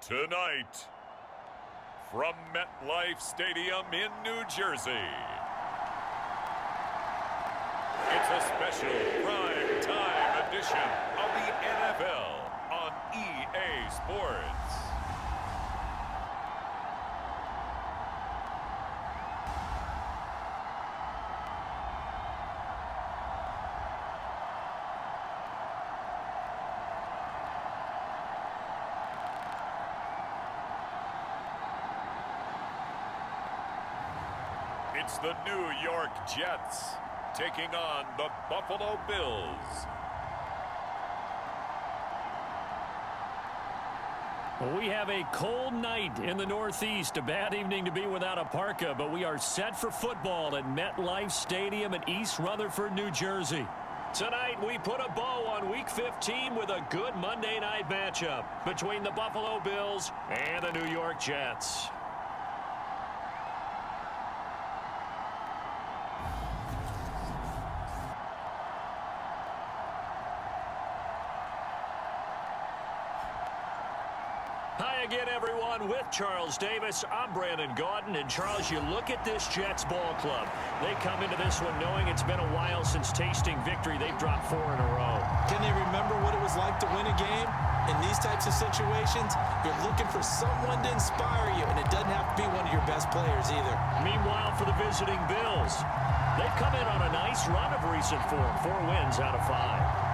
Tonight, from MetLife Stadium in New Jersey, it's a special prime time edition of the NFL on EA Sports. It's the New York Jets taking on the Buffalo Bills. We have a cold night in the Northeast. A bad evening to be without a parka, but we are set for football at MetLife Stadium in East Rutherford, New Jersey. Tonight, we put a bow on Week 15 with a good Monday night matchup between the Buffalo Bills and the New York Jets. Hi again, everyone. With Charles Davis, I'm Brandon Gaudin. And Charles, you look at this Jets ball club. They come into this one knowing it's been a while since tasting victory. They've dropped 4 in a row. Can they remember what it was like to win a game? In these types of situations, you're looking for someone to inspire you, and it doesn't have to be one of your best players either. Meanwhile, for the visiting Bills, they've come in on a nice run of recent form. 4 wins out of 5.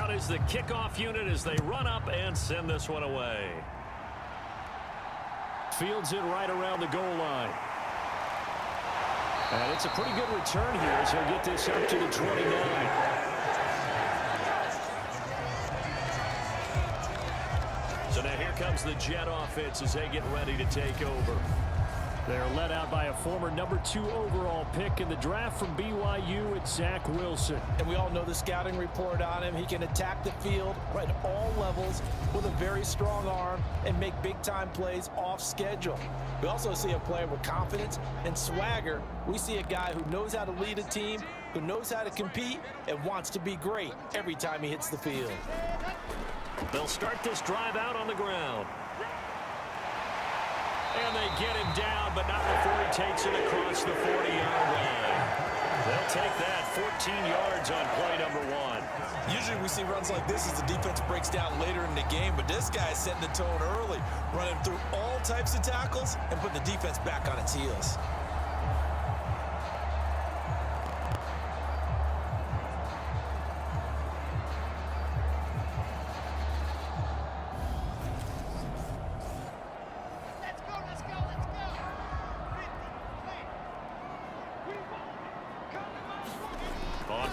Is the kickoff unit as they run up and send this one away. Fields it right around the goal line. And it's a pretty good return here as he'll get this up to the 29. So now here comes the Jet offense as they get ready to take over. They're led out by a former number 2 overall pick in the draft from BYU. It's Zach Wilson. And we all know the scouting report on him. He can attack the field right at all levels with a very strong arm and make big-time plays off schedule. We also see a player with confidence and swagger. We see a guy who knows how to lead a team, who knows how to compete, and wants to be great every time he hits the field. They'll start this drive out on the ground. And they get him down, but not before he takes it across the 40-yard line. They'll take that 14 yards on play number 1. Usually we see runs like this as the defense breaks down later in the game, but this guy is setting the tone early, running through all types of tackles and putting the defense back on its heels.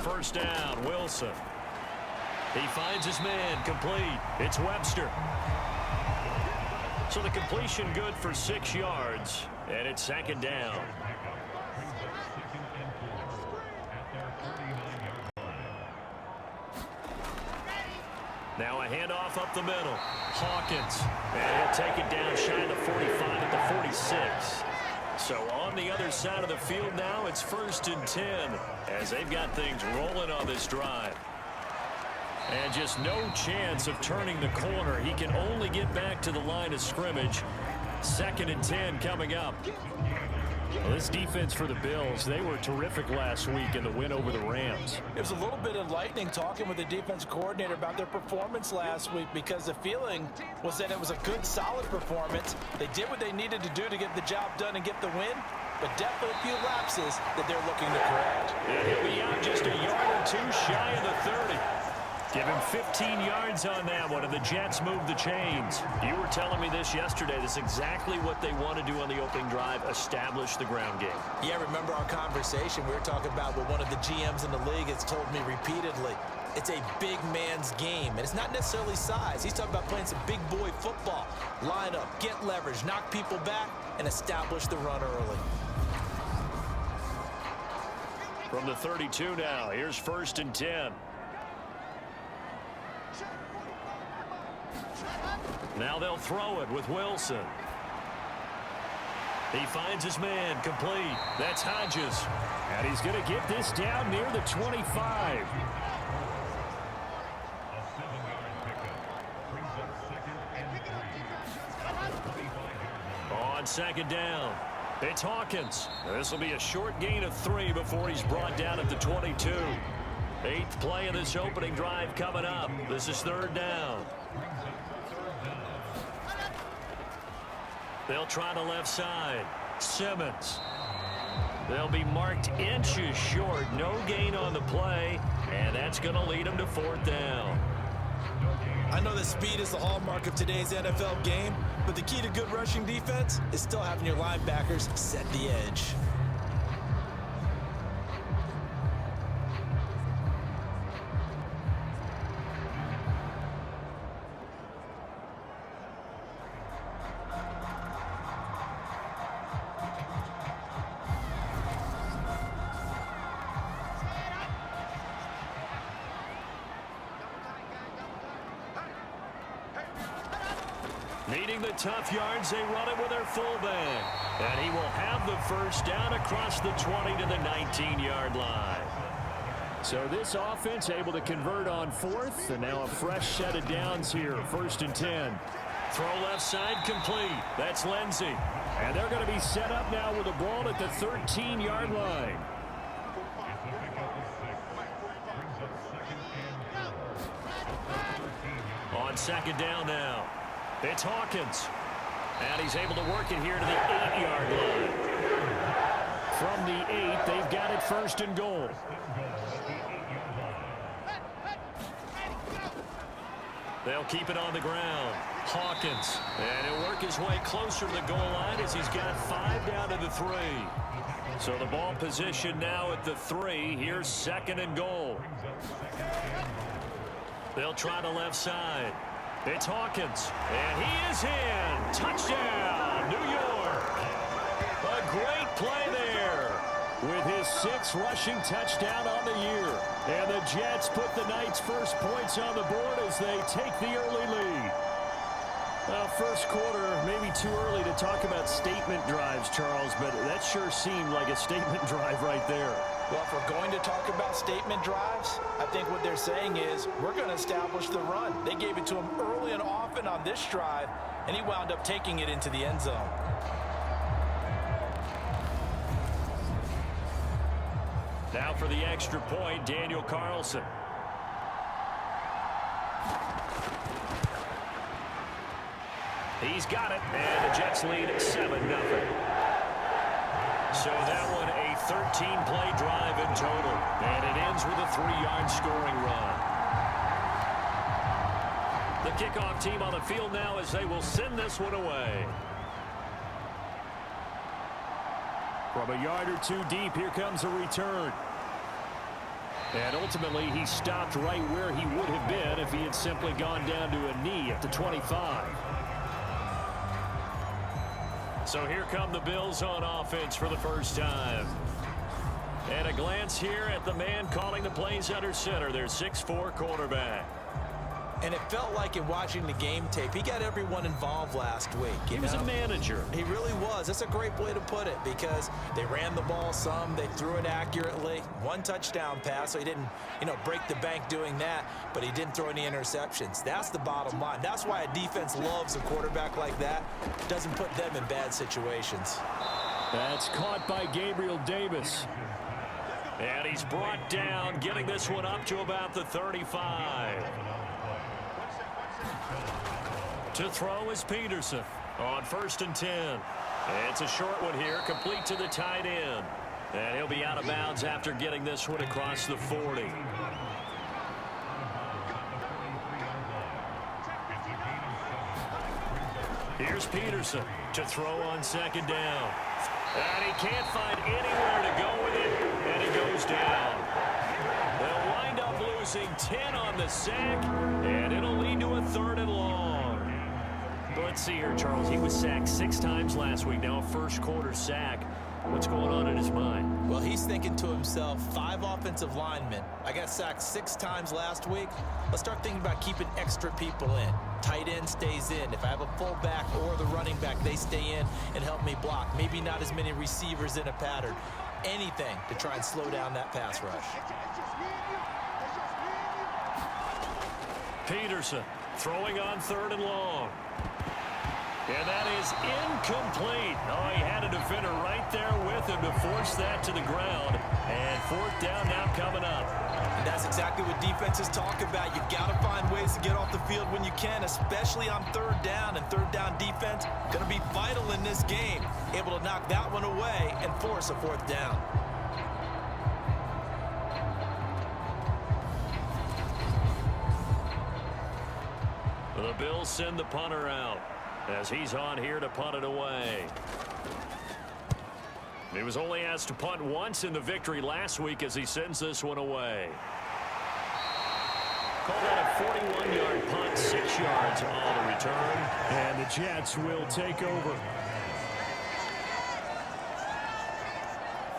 First down, Wilson. He finds his man, complete. It's Webster. So the completion good for 6 yards, and it's 2nd down. Now a handoff up the middle. Hawkins, and he'll take it down shy of the 45 at the 46. So on the other side of the field now, it's 1st and 10 as they've got things rolling on this drive. And just no chance of turning the corner. He can only get back to the line of scrimmage. 2nd and 10 coming up. Well, this defense for the Bills, they were terrific last week in the win over the Rams. It was a little bit enlightening talking with the defense coordinator about their performance last week because the feeling was that it was a good, solid performance. They did what they needed to do to get the job done and get the win, but definitely a few lapses that they're looking to correct. And he'll be out just a yard or 2 shy of the 30. Give him 15 yards on that one, and the Jets move the chains. You were telling me this yesterday. This is exactly what they want to do on the opening drive, establish the ground game. Yeah, remember our conversation? We were talking about what one of the GMs in the league has told me repeatedly. It's a big man's game, and it's not necessarily size. He's talking about playing some big boy football. Line up, get leverage, knock people back, and establish the run early. From the 32 now, here's 1st and 10. Now they'll throw it with Wilson. He finds his man, complete. That's Hodges. And he's going to get this down near the 25. On second down, it's Hawkins. This will be a short gain of 3 before he's brought down at the 22. 8th play of this opening drive coming up. This is 3rd down. They'll try the left side. Simmons. They'll be marked inches short. No gain on the play, and that's going to lead them to 4th down. I know that speed is the hallmark of today's NFL game, but the key to good rushing defense is still having your linebackers set the edge. Needing the tough yards, they run it with their fullback. And he will have the first down across the 20 to the 19-yard line. So this offense able to convert on 4th, and now a fresh set of downs here, 1st and 10. Throw left side complete. That's Lindsey. And they're going to be set up now with the ball at the 13-yard line. On second down now, it's Hawkins. And he's able to work it here to the 8-yard line. From the 8, they've got it 1st and goal. They'll keep it on the ground. Hawkins. And he'll work his way closer to the goal line as he's got 5 down to the 3. So the ball position now at the 3. Here's 2nd and goal. They'll try the left side. It's Hawkins. And he is in. Touchdown, New York. A great play there with his 6th rushing touchdown on the year. And the Jets put the Knights' first points on the board as they take the early lead. Well, first quarter, maybe too early to talk about statement drives, Charles, but that sure seemed like a statement drive right there. Well, if we're going to talk about statement drives, I think what they're saying is we're going to establish the run. They gave it to him early and often on this drive, and he wound up taking it into the end zone. Now for the extra point, Daniel Carlson. He's got it, and the Jets lead 7-0. So that one a 13-play drive in total, and it ends with a 3-yard scoring run. The kickoff team on the field now as they will send this one away. From a yard or 2 deep, here comes a return. And ultimately, he stopped right where he would have been if he had simply gone down to a knee at the 25. So here come the Bills on offense for the first time. And a glance here at the man calling the plays under center, their 6'4" quarterback. And it felt like in watching the game tape, he got everyone involved last week. He was a manager. He really was. That's a great way to put it because they ran the ball some, they threw it accurately. 1 touchdown pass, so he didn't, break the bank doing that, but he didn't throw any interceptions. That's the bottom line. That's why a defense loves a quarterback like that. Doesn't put them in bad situations. That's caught by Gabriel Davis. And he's brought down, getting this one up to about the 35. To throw is Peterson on 1st and 10. It's a short one here, complete to the tight end. And he'll be out of bounds after getting this one across the 40. Here's Peterson to throw on 2nd down. And he can't find anywhere to go with it, and he goes down. They'll wind up losing 10 on the sack, and it'll lead to a 3rd and long. Let's see here, Charles. He was sacked 6 times last week. Now a first-quarter sack. What's going on in his mind? Well, he's thinking to himself, 5 offensive linemen. I got sacked 6 times last week. Let's start thinking about keeping extra people in. Tight end stays in. If I have a fullback or the running back, they stay in and help me block. Maybe not as many receivers in a pattern. Anything to try and slow down that pass rush. Peterson throwing on 3rd and long. And that is incomplete. Oh, he had a defender right there with him to force that to the ground. And fourth down now coming up. And that's exactly what defenses talk about. You've got to find ways to get off the field when you can, especially on third down. And third down defense going to be vital in this game. Able to knock that one away and force a fourth down. The Bills send the punter out as he's on here to punt it away. He was only asked to punt once in the victory last week as he sends this one away. Call that a 41-yard punt, 6 yards on the return. And the Jets will take over.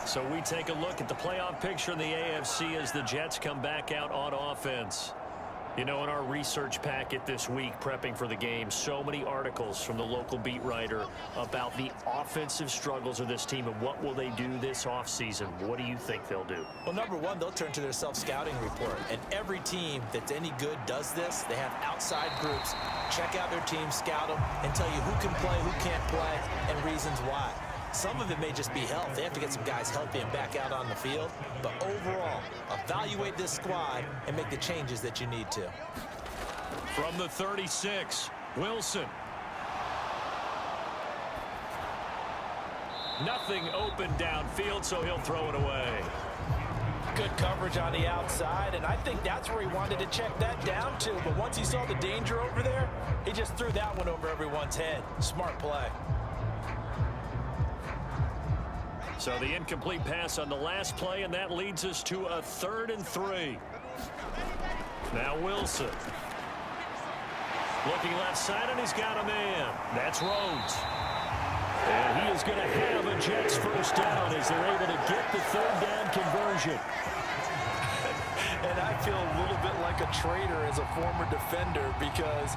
So we take a look at the playoff picture in the AFC as the Jets come back out on offense. You know, in our research packet this week, prepping for the game, so many articles from the local beat writer about the offensive struggles of this team and what will they do this offseason. What do you think they'll do? Well, number one, they'll turn to their self-scouting report. And every team that's any good does this. They have outside groups. Check out their team, scout them, and tell you who can play, who can't play, and reasons why. Some of it may just be health. They have to get some guys healthy and back out on the field. But overall, evaluate this squad and make the changes that you need to. From the 36, Wilson. Nothing open downfield, so he'll throw it away. Good coverage on the outside, and I think that's where he wanted to check that down to. But once he saw the danger over there, he just threw that one over everyone's head. Smart play. So the incomplete pass on the last play, and that leads us to a 3rd and 3. Now Wilson. Looking left side, and he's got a man. That's Rhodes. And he is going to have a Jets first down as they're able to get the 3rd down conversion. And I feel a little bit like a traitor as a former defender because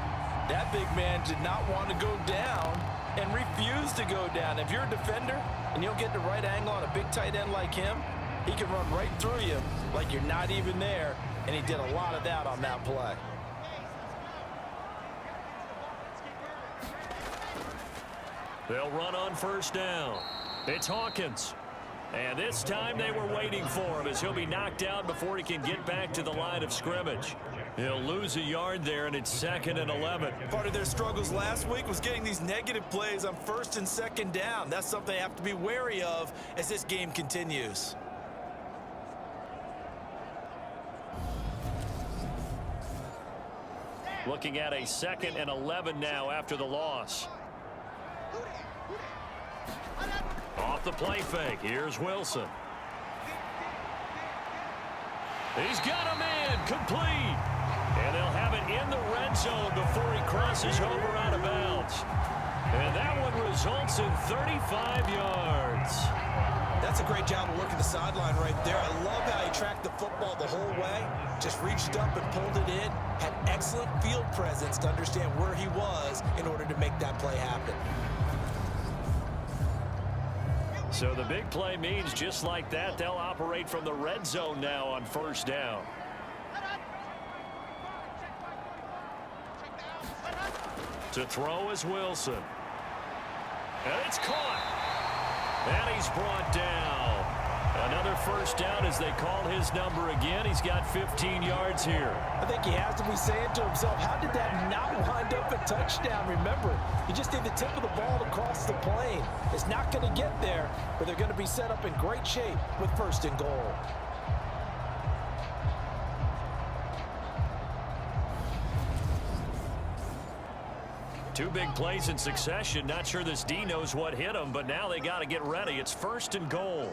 that big man did not want to go down and refused to go down. If you're a defender and you don't get the right angle on a big tight end like him, he can run right through you like you're not even there, and he did a lot of that on that play. They'll run on first down. It's Hawkins. And this time they were waiting for him as he'll be knocked out before he can get back to the line of scrimmage. He'll lose a yard there, and it's 2nd and 11. Part of their struggles last week was getting these negative plays on 1st and 2nd down. That's something they have to be wary of as this game continues. Looking at a 2nd and 11 now after the loss. Off the play fake, here's Wilson. He's got a man, complete. And they'll have it in the red zone before he crosses over out of bounds. And that one results in 35 yards. That's a great job of working the sideline right there. I love how he tracked the football the whole way. Just reached up and pulled it in. Had excellent field presence to understand where he was in order to make that play happen. So the big play means just like that, they'll operate from the red zone now on 1st down. To throw is Wilson. And it's caught. And he's brought down. Another first down as they call his number again. He's got 15 yards here. I think he has to be saying to himself, how did that not wind up a touchdown? Remember, you just need the tip of the ball to cross the plane. It's not going to get there, but they're going to be set up in great shape with 1st and goal. Two big plays in succession. Not sure this D knows what hit him, but now they got to get ready. It's 1st and goal.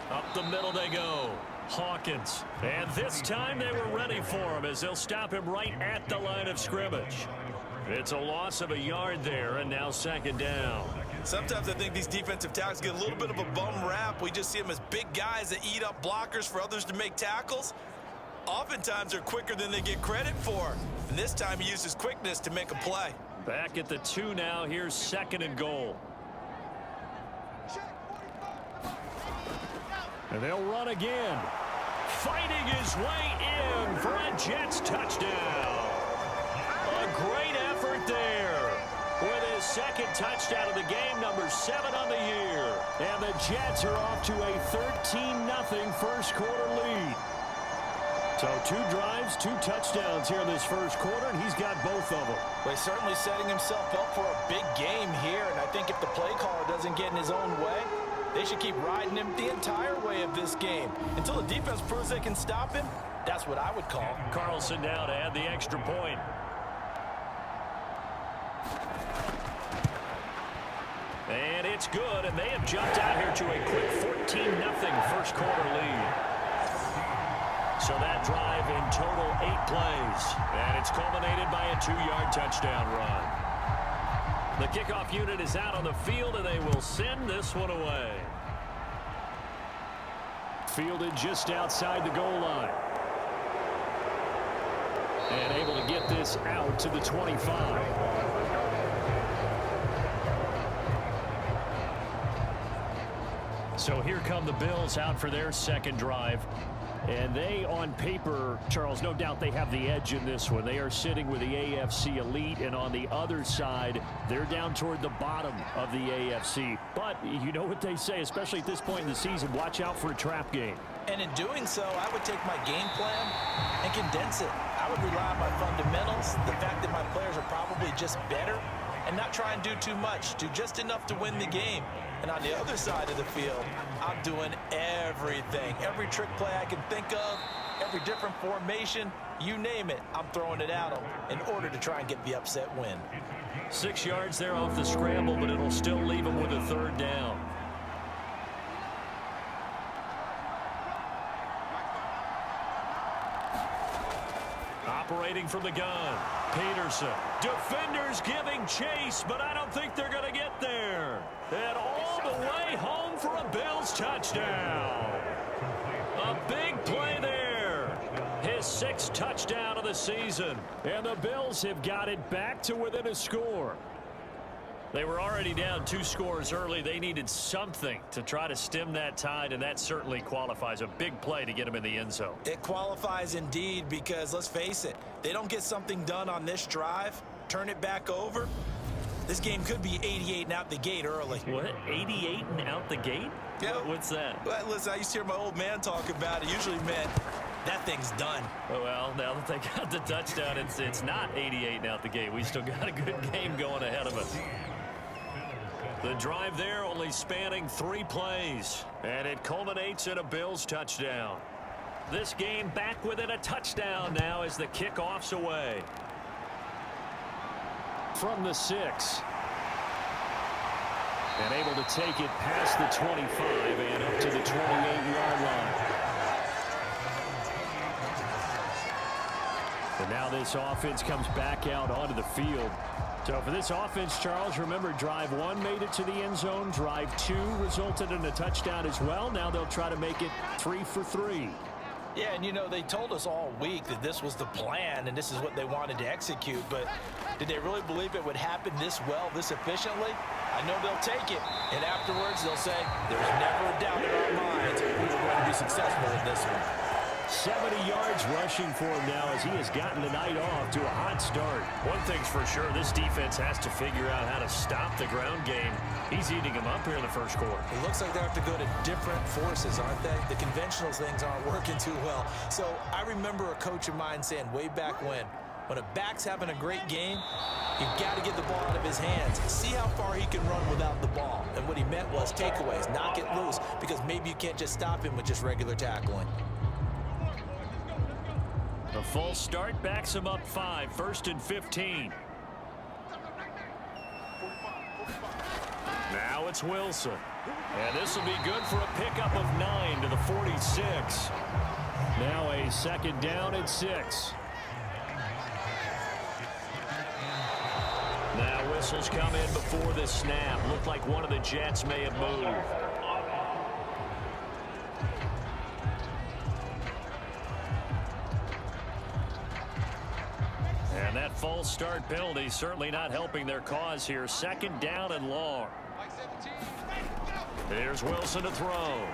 Up the middle they go. Hawkins. And this time they were ready for him as they'll stop him right at the line of scrimmage. It's a loss of a yard there, and now 2nd down. Sometimes I think these defensive tackles get a little bit of a bum rap. We just see them as big guys that eat up blockers for others to make tackles. Oftentimes they're quicker than they get credit for. And this time he used his quickness to make a play. Back at the 2 now. Here's 2nd and goal. And they'll run again. Fighting his way in for a Jets touchdown. A a great effort there with his second touchdown of the game, number 7 on the year. And the Jets are off to a 13-0 first quarter lead. So 2 drives, 2 touchdowns here in this first quarter, and he's got both of them. Well, he's certainly setting himself up for a big game here, and I think if the play caller doesn't get in his own way, they should keep riding him the entire way of this game. Until the defense proves they can stop him, that's what I would call. Carlson now to add the extra point. And it's good, and they have jumped out here to a quick 14-0 first quarter lead. So that drive in total 8 plays, and it's culminated by a 2-yard touchdown run. The kickoff unit is out on the field, and they will send this one away. Fielded just outside the goal line. And able to get this out to the 25. So here come the Bills out for their second drive. And they, on paper, Charles, no doubt they have the edge in this one. They are sitting with the AFC elite, and on the other side, they're down toward the bottom of the AFC. But you know what they say, especially at this point in the season, watch out for a trap game. And in doing so, I would take my game plan and condense it. I would rely on my fundamentals, the fact that my players are probably just better, and not try and do too much, do just enough to win the game. And on the other side of the field, I'm doing everything. Every trick play I can think of, every different formation, you name it, I'm throwing it at them in order to try and get the upset win. 6 yards there off the scramble, but it'll still leave them with a 3rd down. Operating from the gun, Peterson. Defenders giving chase, but I don't think they're going to get there. And all the way home for a Bills touchdown. A big play there. His 6th touchdown of the season. And the Bills have got it back to within a score. They were already down 2 scores early. They needed something to try to stem that tide, and that certainly qualifies. A big play to get them in the end zone. It qualifies indeed because, let's face it, they don't get something done on this drive, turn it back over, this game could be 88 and out the gate early. What? 88 and out the gate? Yeah. What's that? Well, listen, I used to hear my old man talk about it. Usually meant that thing's done. Oh, well, now that they got the touchdown, it's not 88 and out the gate. We still got a good game going ahead of us. The drive there only spanning 3 plays, and it culminates in a Bills touchdown. This game back within a touchdown now as the kickoff's away. From the 6. And able to take it past the 25 and up to the 28-yard line. And now this offense comes back out onto the field. So for this offense, Charles, remember drive 1 made it to the end zone. Drive 2 resulted in a touchdown as well. Now they'll try to make it 3 for 3. Yeah, and you know, they told us all week that this was the plan and this is what they wanted to execute, but did they really believe it would happen this well, this efficiently? I know they'll take it, and afterwards they'll say, there's never a doubt in our minds we were going to be successful in this one. 70 yards rushing for him now as he has gotten the night off to a hot start. One thing's for sure, this defense has to figure out how to stop the ground game. He's eating them up here in the first quarter. It looks like they have to go to different forces, aren't they? The conventional things aren't working too well. So I remember a coach of mine saying way back when a back's having a great game, you've got to get the ball out of his hands. See how far he can run without the ball. And what he meant was takeaways, knock it loose, because maybe you can't just stop him with just regular tackling. The false start backs him up 5, 1st and 15. Now it's Wilson. And this will be good for a pickup of 9 to the 46. Now a 2nd down and 6. Now whistles come in before the snap. Looked like one of the Jets may have moved. And that false start penalty certainly not helping their cause here. 2nd down and long. Here's Wilson to throw.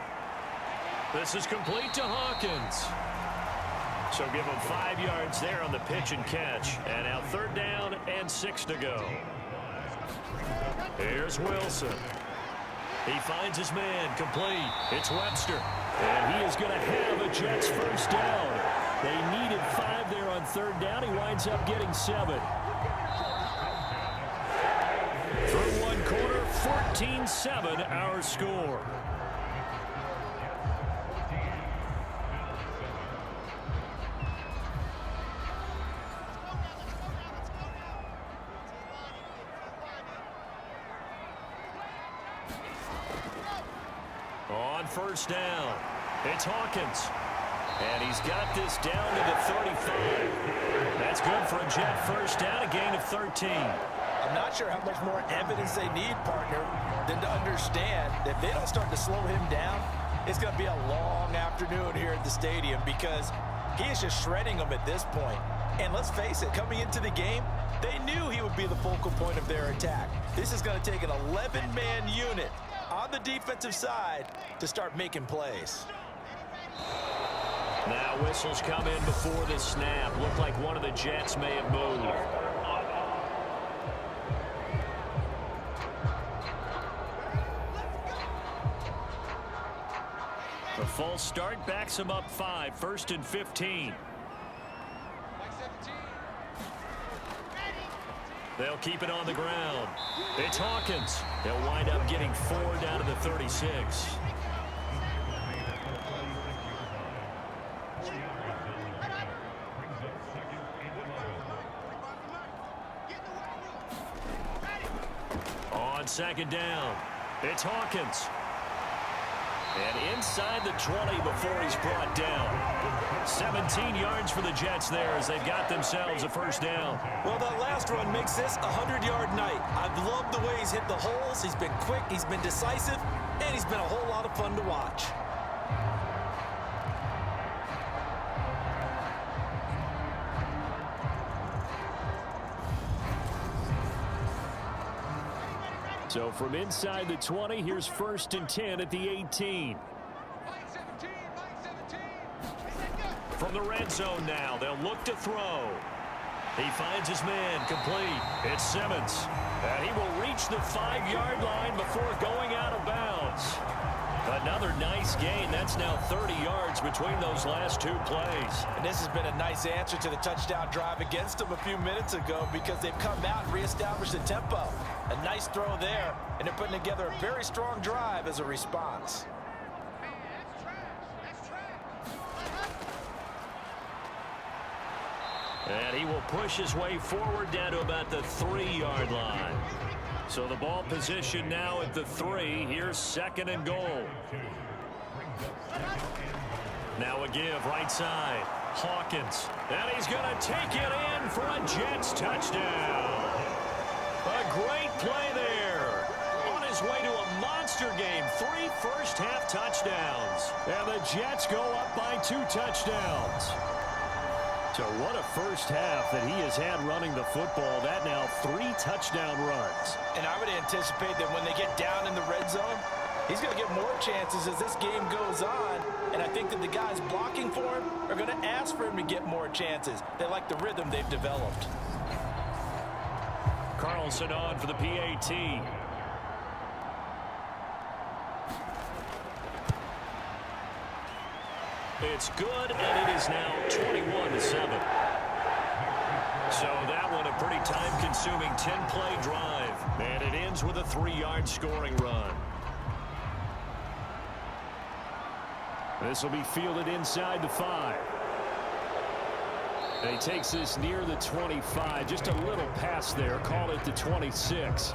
This is complete to Hawkins. So give him 5 yards there on the pitch and catch. And now 3rd down and 6 to go. Here's Wilson. He finds his man, complete. It's Webster. And he is going to have a Jets first down. They needed 5 there on 3rd down. He winds up getting 7. Through 1 quarter, 14-7 our score. On 1st down, it's Hawkins. And he's got this down to the 35. That's good for a Jet first down, a gain of 13. I'm not sure how much more evidence they need, partner, than to understand that if they don't start to slow him down, it's going to be a long afternoon here at the stadium because he is just shredding them at this point. And let's face it, coming into the game, they knew he would be the focal point of their attack. This is going to take an 11-man unit on the defensive side to start making plays. Now whistles come in before the snap. Looked like one of the Jets may have moved. The false start backs him up 5, 1st and 15. They'll keep it on the ground. It's Hawkins. They'll wind up getting 4 down to the 36. On 2nd down, it's Hawkins. And inside the 20 before he's brought down. 17 yards for the Jets there as they've got themselves a first down. Well, that last run makes this a 100-yard night. I've loved the way he's hit the holes. He's been quick, he's been decisive, and he's been a whole lot of fun to watch. So from inside the 20, here's 1st and 10 at the 18. From the red zone now, they'll look to throw. He finds his man, complete. It's Simmons. And he will reach the 5-yard line before going out of bounds. Another nice gain. That's now 30 yards between those last 2 plays. And this has been a nice answer to the touchdown drive against them a few minutes ago because they've come out and reestablished the tempo. A nice throw there, and they're putting together a very strong drive as a response. And he will push his way forward down to about the 3-yard line. So the ball position now at the 3. Here's 2nd and goal. Now a give right side. Hawkins. And he's going to take it in for a Jets touchdown. A great play there. On his way to a monster game. 3 first-half touchdowns. And the Jets go up by 2 touchdowns. So what a first half that he has had running the football. That now 3 touchdown runs. And I would anticipate that when they get down in the red zone, he's going to get more chances as this game goes on. And I think that the guys blocking for him are going to ask for him to get more chances. They like the rhythm they've developed. Carlson on for the PAT. It's good, and it is now 21-7. So that one a pretty time-consuming 10-play drive. And it ends with a 3-yard scoring run. This will be fielded inside the 5. And he takes this near the 25. Just a little pass there. Call it the 26.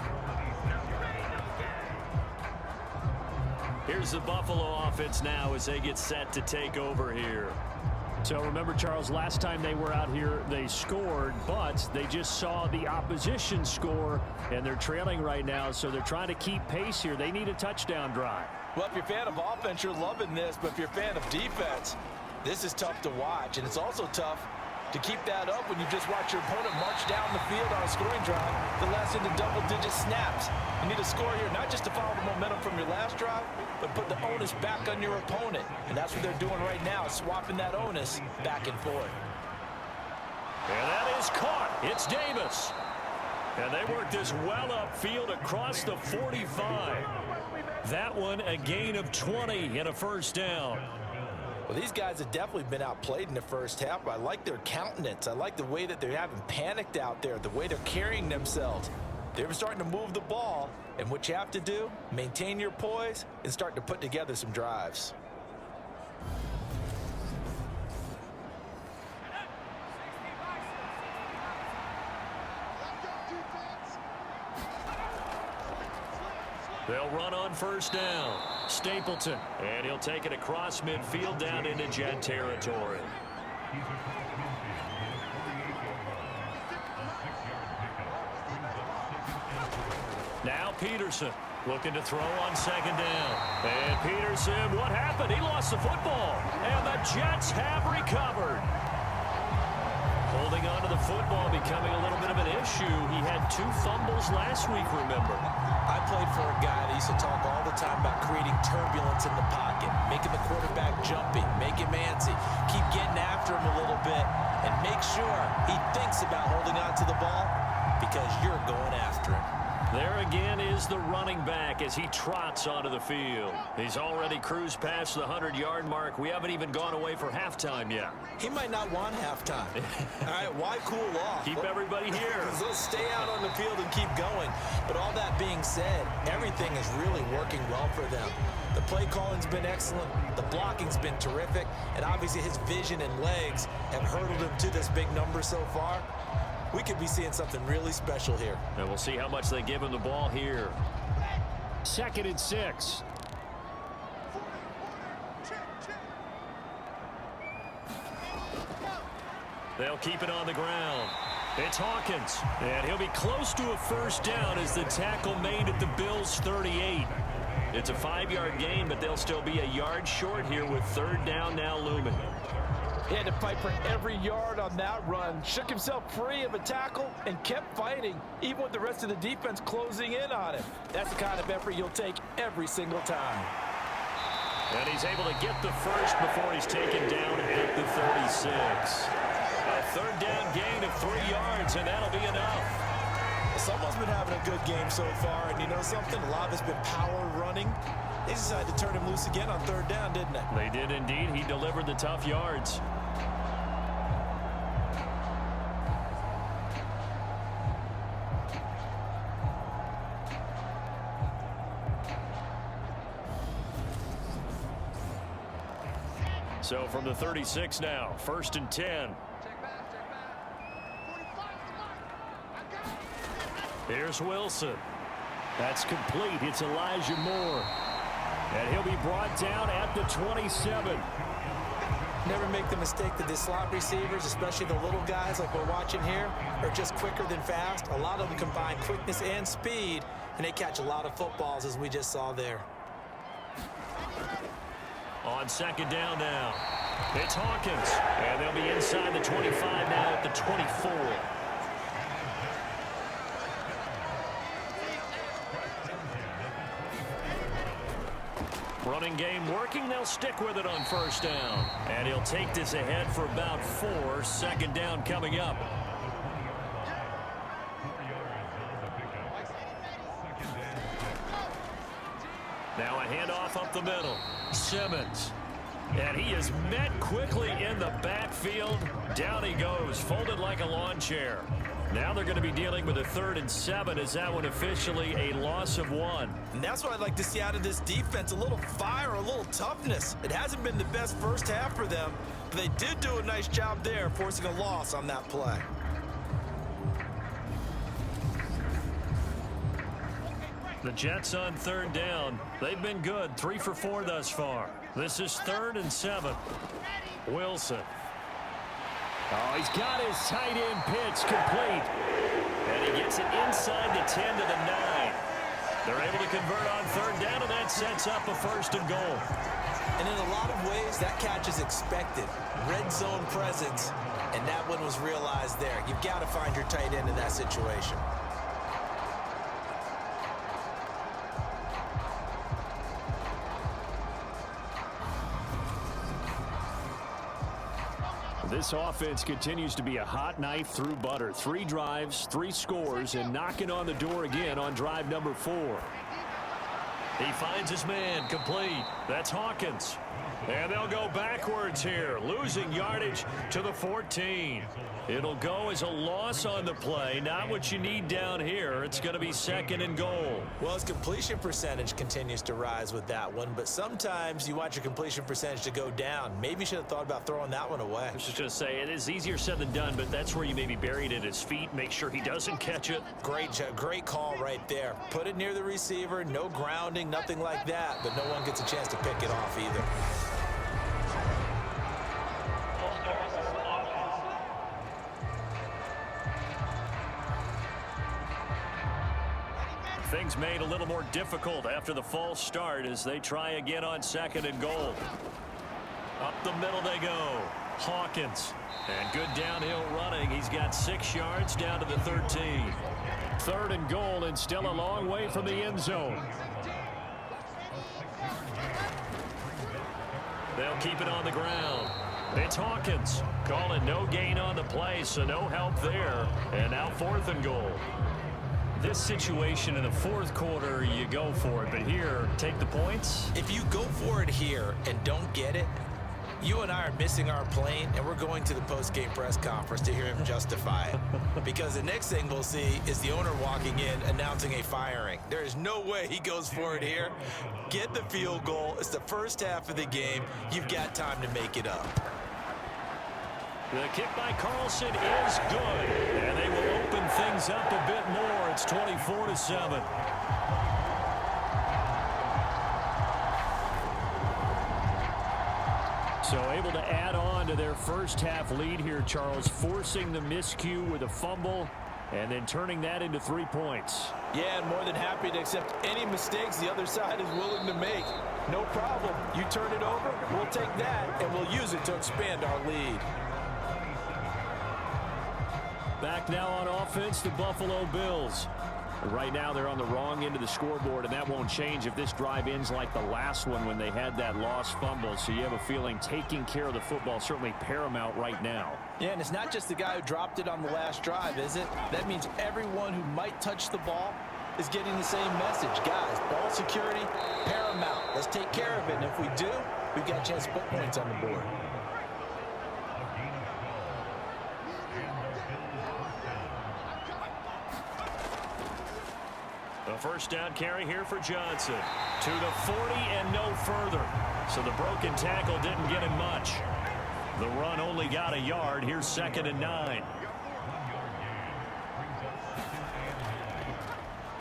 Here's the Buffalo offense now as they get set to take over here. So remember, Charles, last time they were out here, they scored, but they just saw the opposition score, and they're trailing right now, so they're trying to keep pace here. They need a touchdown drive. Well, if you're a fan of offense, you're loving this, but if you're a fan of defense, this is tough to watch, and it's also tough To keep that up when you just watch your opponent march down the field on a scoring drive that lasts into double-digit snaps. You need a score here, not just to follow the momentum from your last drive, but put the onus back on your opponent. And that's what they're doing right now, swapping that onus back and forth. And that is caught. It's Davis. And they work this well upfield across the 45. That one a gain of 20 and a first down. Well, these guys have definitely been outplayed in the first half. I like their countenance. I like the way that they haven't panicked out there, the way they're carrying themselves. They're starting to move the ball, and what you have to do, maintain your poise and start to put together some drives. They'll run on first down. Stapleton. And he'll take it across midfield down into Jet territory. Now Peterson looking to throw on second down. And Peterson, what happened? He lost the football. And the Jets have recovered. Holding on to the football becoming a little bit of an issue. He had 2 fumbles last week, remember. I played for a guy that used to talk all the time about creating turbulence in the pocket, making the quarterback jumpy, make him antsy, keep getting after him a little bit, and make sure he thinks about holding on to the ball because you're going after him. There again is the running back as he trots onto the field. He's already cruised past the 100-yard mark. We haven't even gone away for halftime yet. He might not want halftime. All right, why cool off? Keep everybody here. Let's stay out on the field and keep going. But all that being said, everything is really working well for them. The play calling's been excellent. The blocking's been terrific. And obviously his vision and legs have hurdled him to this big number so far. We could be seeing something really special here. And we'll see how much they give him the ball here. 2nd and 6. They'll keep it on the ground. It's Hawkins. And he'll be close to a first down as the tackle made at the Bills' 38. It's a 5-yard gain, but they'll still be a yard short here with third down now looming. He had to fight for every yard on that run, shook himself free of a tackle, and kept fighting, even with the rest of the defense closing in on him. That's the kind of effort you'll take every single time. And he's able to get the first before he's taken down at the 36. A third down gain of 3 yards, and that'll be enough. Someone's been having a good game so far, and you know something? A lot of it's been power running. They decided to turn him loose again on third down, didn't they? They did indeed. He delivered the tough yards. So from the 36 now, 1st and 10. Here's Wilson. That's complete. It's Elijah Moore. And he'll be brought down at the 27. Never make the mistake that the slot receivers, especially the little guys like we're watching here, are just quicker than fast. A lot of them combine quickness and speed, and they catch a lot of footballs, as we just saw there. On second down now, it's Hawkins. And they'll be inside the 25 now at the 24. Running game working. They'll stick with it on first down. And he'll take this ahead for about 4. 2nd down coming up. Now a handoff up the middle. Simmons. And he is met quickly in the backfield. Down he goes, folded like a lawn chair. Now they're going to be dealing with a 3rd and 7. Is that one officially a loss of 1? And that's what I'd like to see out of this defense, a little fire, a little toughness. It hasn't been the best first half for them, but they did do a nice job there, forcing a loss on that play. The Jets on 3rd down. They've been good, 3 for 4 thus far. This is 3rd and 7. Wilson. Oh, he's got his tight end pitch complete. And he gets it inside the 10 to the 9. They're able to convert on 3rd down, and that sets up a 1st and goal. And in a lot of ways, that catch is expected. Red zone presence. And that one was realized there. You've got to find your tight end in that situation. This offense continues to be a hot knife through butter. 3 drives, 3 scores, and knocking on the door again on drive number 4. He finds his man, complete. That's Hawkins. And they'll go backwards here, losing yardage to the 14. It'll go as a loss on the play. Not what you need down here. It's going to be 2nd and goal. Well, his completion percentage continues to rise with that one, but sometimes you want your completion percentage to go down. Maybe you should have thought about throwing that one away. I was just going to say, it is easier said than done, but that's where you maybe buried at his feet. Make sure he doesn't catch it. Great call right there. Put it near the receiver, no grounding, nothing like that, but no one gets a chance to pick it off either. Things made a little more difficult after the false start as they try again on 2nd and goal. Up the middle they go. Hawkins. And good downhill running. He's got 6 yards down to the 13. 3rd and goal and still a long way from the end zone. They'll keep it on the ground. It's Hawkins. Calling no gain on the play, so no help there. And now 4th and goal. This situation in the 4th quarter, you go for it. But here, take the points. If you go for it here and don't get it, you and I are missing our plane, and we're going to the post-game press conference to hear him justify it. Because the next thing we'll see is the owner walking in announcing a firing. There is no way he goes for it here. Get the field goal. It's the first half of the game. You've got time to make it up. The kick by Carlson is good, and they will open things up a bit more. It's 24-7. So able to add on to their first half lead here, Charles, forcing the miscue with a fumble and then turning that into 3 points. Yeah, and more than happy to accept any mistakes the other side is willing to make. No problem. You turn it over, we'll take that, and we'll use it to expand our lead. Back now on offense, the Buffalo Bills. Right now they're on the wrong end of the scoreboard, and that won't change if this drive ends like the last one when they had that lost fumble. So you have a feeling taking care of the football certainly paramount right now. Yeah, and it's not just the guy who dropped it on the last drive, is it? That means everyone who might touch the ball is getting the same message. Guys, ball security, paramount. Let's take care of it, and if we do, we've got a chance to put points on the board. A first down carry here for Johnson. To the 40 and no further. So the broken tackle didn't get him much. The run only got a yard. Here's 2nd and 9.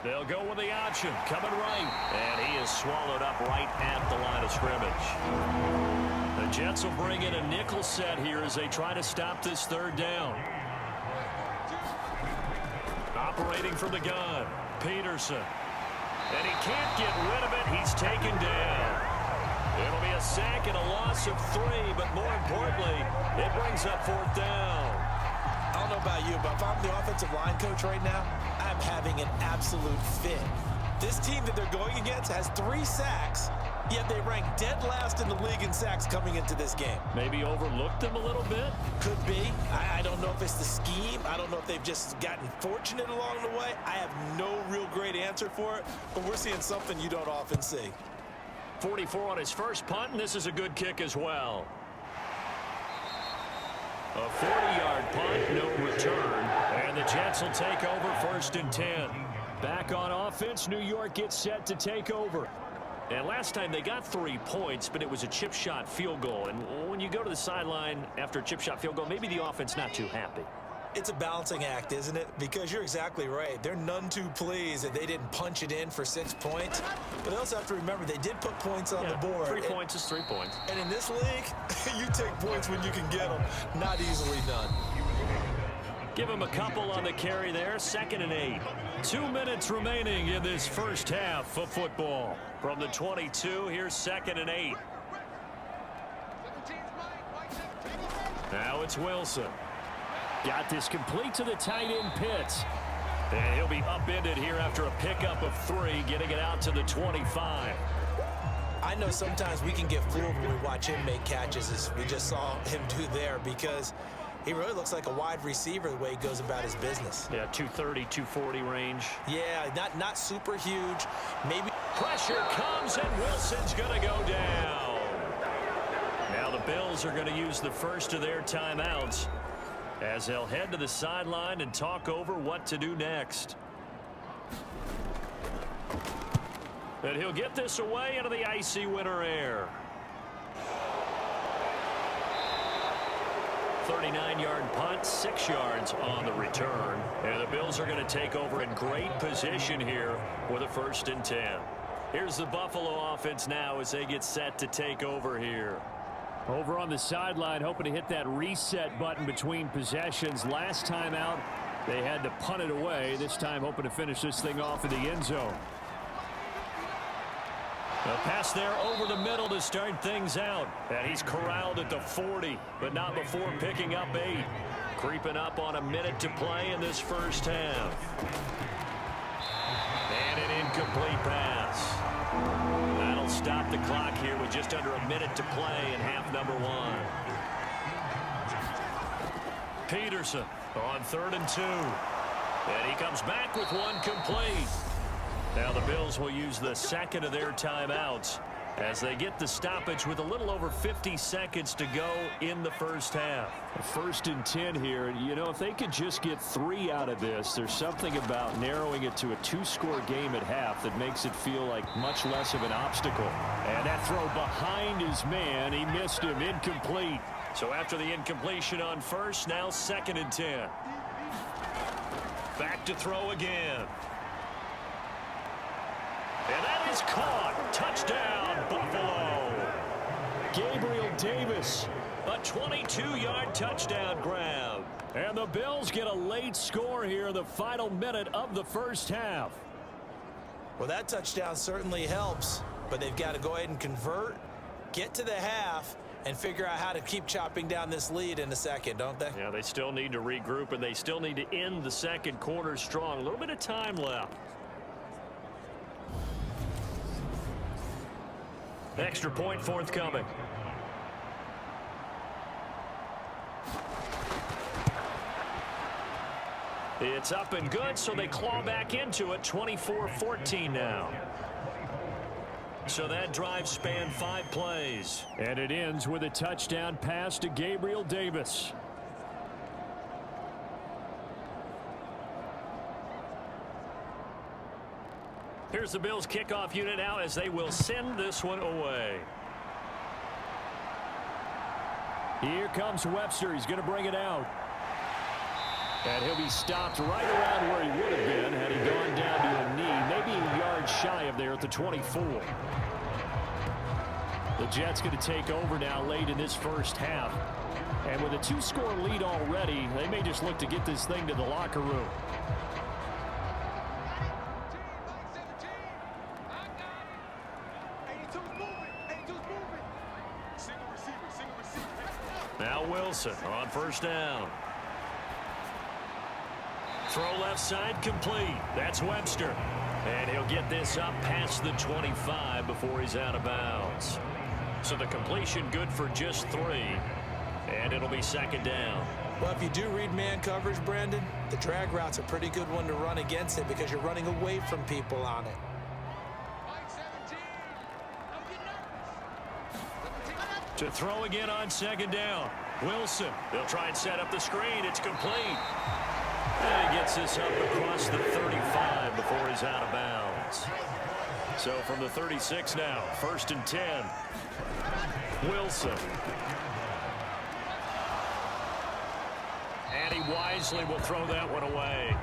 They'll go with the option. Coming right. And he is swallowed up right at the line of scrimmage. The Jets will bring in a nickel set here as they try to stop this 3rd down. Operating from the gun. Peterson. And he can't get rid of it. He's taken down. It'll be a sack and a loss of 3, but more importantly, it brings up 4th down. I don't know about you, but if I'm the offensive line coach right now, I'm having an absolute fit. This team that they're going against has 3 sacks, yet they rank dead last in the league in sacks coming into this game. Maybe overlooked them a little bit? Could be. I don't know if it's the scheme. I don't know if they've just gotten fortunate along the way. I have no real great answer for it, but we're seeing something you don't often see. 44 on his first punt, and this is a good kick as well. A 40-yard punt, no return, and the Jets will take over 1st and 10. Back on offense, New York gets set to take over. And last time they got 3 points, but it was a chip shot field goal. And when you go to the sideline after a chip shot field goal, maybe the offense not too happy. It's a balancing act, isn't it? Because you're exactly right. They're none too pleased that they didn't punch it in for 6 points. But they also have to remember they did put points on the board. 3 points is 3 points. And in this league, you take points when you can get them. Not easily done. Give him a couple on the carry there. 2nd and 8. 2 minutes remaining in this first half of football. From the 22, here's 2nd and 8. Now it's Wilson. Got this complete to the tight end Pitts. And he'll be upended here after a pickup of 3, getting it out to the 25. I know sometimes we can get fooled when we watch him make catches, as we just saw him do there, because he really looks like a wide receiver the way he goes about his business. Yeah, 230, 240 range. Yeah, not super huge. Maybe pressure comes, and Wilson's going to go down. Now the Bills are going to use the first of their timeouts as they'll head to the sideline and talk over what to do next. And he'll get this away into the icy winter air. 39-yard punt, 6 yards on the return. And the Bills are going to take over in great position here with a 1st and 10. Here's the Buffalo offense now as they get set to take over here. Over on the sideline, hoping to hit that reset button between possessions. Last time out, they had to punt it away. This time, hoping to finish this thing off in the end zone. A pass there over the middle to start things out. And he's corralled at the 40, but not before picking up 8. Creeping up on a minute to play in this first half. And an incomplete pass. That'll stop the clock here with just under a minute to play in half number 1. Peterson on 3rd and 2. And he comes back with 1 complete. Now the Bills will use the second of their timeouts as they get the stoppage with a little over 50 seconds to go in the first half. 1st and 10 here. You know, if they could just get 3 out of this, there's something about narrowing it to a 2-score game at half that makes it feel like much less of an obstacle. And that throw behind his man, he missed him, incomplete. So after the incompletion on 1st, now 2nd and 10. Back to throw again. And that is caught. Touchdown, Buffalo. Gabriel Davis. A 22-yard touchdown grab. And the Bills get a late score here in the final minute of the first half. Well, that touchdown certainly helps, but they've got to go ahead and convert, get to the half, and figure out how to keep chopping down this lead in a second, don't they? Yeah, they still need to regroup, and they still need to end the second quarter strong. A little bit of time left. Extra point forthcoming. It's up and good, so they claw back into it. 24-14 now. So that drive spanned 5 plays. And it ends with a touchdown pass to Gabriel Davis. Here's the Bills kickoff unit now as they will send this one away. Here comes Webster. He's going to bring it out. And he'll be stopped right around where he would have been had he gone down to a knee, maybe a yard shy of there at the 24. The Jets going to take over now late in this first half. And with a 2-score lead already, they may just look to get this thing to the locker room. Now Wilson on 1st down. Throw left side complete. That's Webster. And he'll get this up past the 25 before he's out of bounds. So the completion good for just 3. And it'll be 2nd down. Well, if you do read man coverage, Brandon, the drag route's a pretty good one to run against it because you're running away from people on it. To throw again on 2nd down. Wilson. They'll try and set up the screen. It's complete. And he gets this up across the 35 before he's out of bounds. So from the 36 now, 1st and 10. Wilson. And he wisely will throw that one away.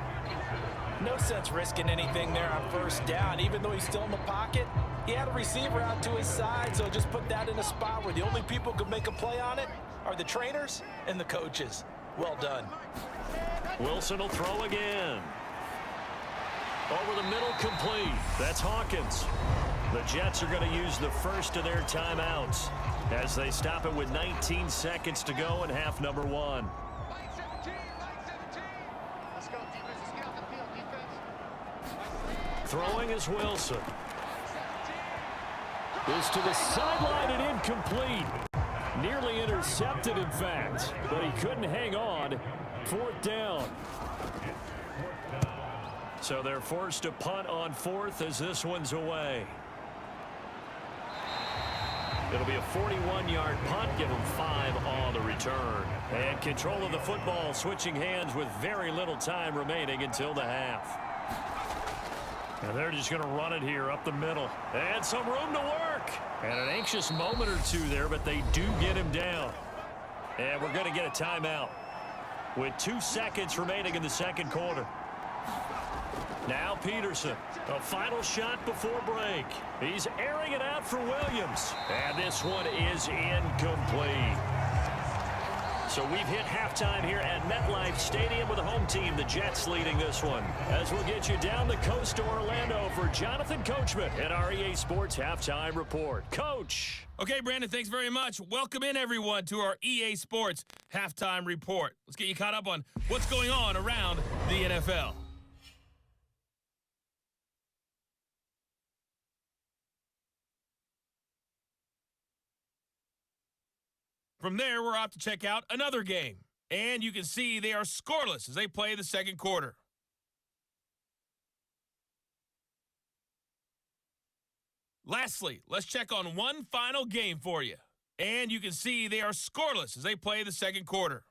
No sense risking anything there on 1st down. Even though he's still in the pocket, he had a receiver out to his side, so just put that in a spot where the only people who can make a play on it are the trainers and the coaches. Well done. Wilson will throw again. Over the middle, complete. That's Hawkins. The Jets are going to use the first of their timeouts as they stop it with 19 seconds to go in half number 1. Throwing is Wilson. This to the sideline and incomplete. Nearly intercepted, in fact, but he couldn't hang on. 4th down. So they're forced to punt on 4th as this one's away. It'll be a 41-yard punt. Give them 5 on the return. And control of the football switching hands with very little time remaining until the half. And they're just going to run it here up the middle. And some room to work. And an anxious moment or two there, but they do get him down. And we're going to get a timeout with 2 seconds remaining in the second quarter. Now Peterson, a final shot before break. He's airing it out for Williams. And this one is incomplete. So we've hit halftime here at MetLife Stadium with the home team, the Jets, leading this one. As we'll get you down the coast to Orlando for Jonathan Coachman at our EA Sports Halftime Report. Coach. Okay, Brandon, thanks very much. Welcome in, everyone, to our EA Sports Halftime Report. Let's get you caught up on what's going on around the NFL. From there, we're off to check out another game. And you can see they are scoreless as they play the second quarter. Lastly, let's check on one final game for you. And you can see they are scoreless as they play the second quarter.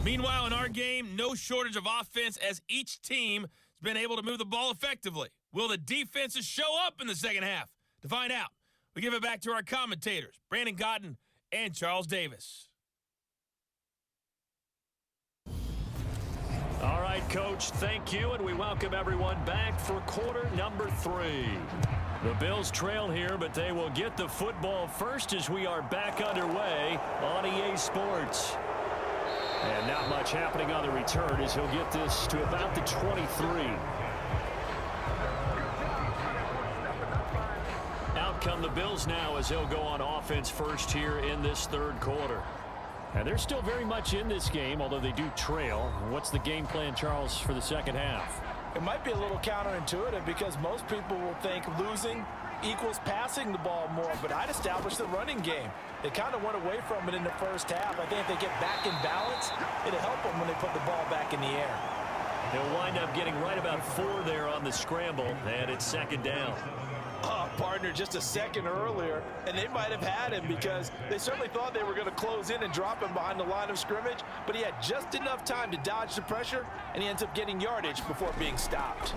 Meanwhile, in our game, no shortage of offense as each team has been able to move the ball effectively. Will the defenses show up in the second half? To find out, we give it back to our commentators, Brandon Cotton and Charles Davis. All right, Coach, thank you, and we welcome everyone back for quarter number 3. The Bills trail here, but they will get the football first as we are back underway on EA Sports. And not much happening on the return as he'll get this to about the 23. Out come the Bills now as they'll go on offense first here in this third quarter. And they're still very much in this game, although they do trail. What's the game plan, Charles, for the second half? It might be a little counterintuitive because most people will think losing equals passing the ball more, but I'd establish the running game. They kind of went away from it in the first half. I think if they get back in balance, it'll help them when they put the ball back in the air. They'll wind up getting right about 4 there on the scramble, and it's second down. Partner, just a second earlier, and they might have had him because they certainly thought they were going to close in and drop him behind the line of scrimmage, but he had just enough time to dodge the pressure, and he ends up getting yardage before being stopped.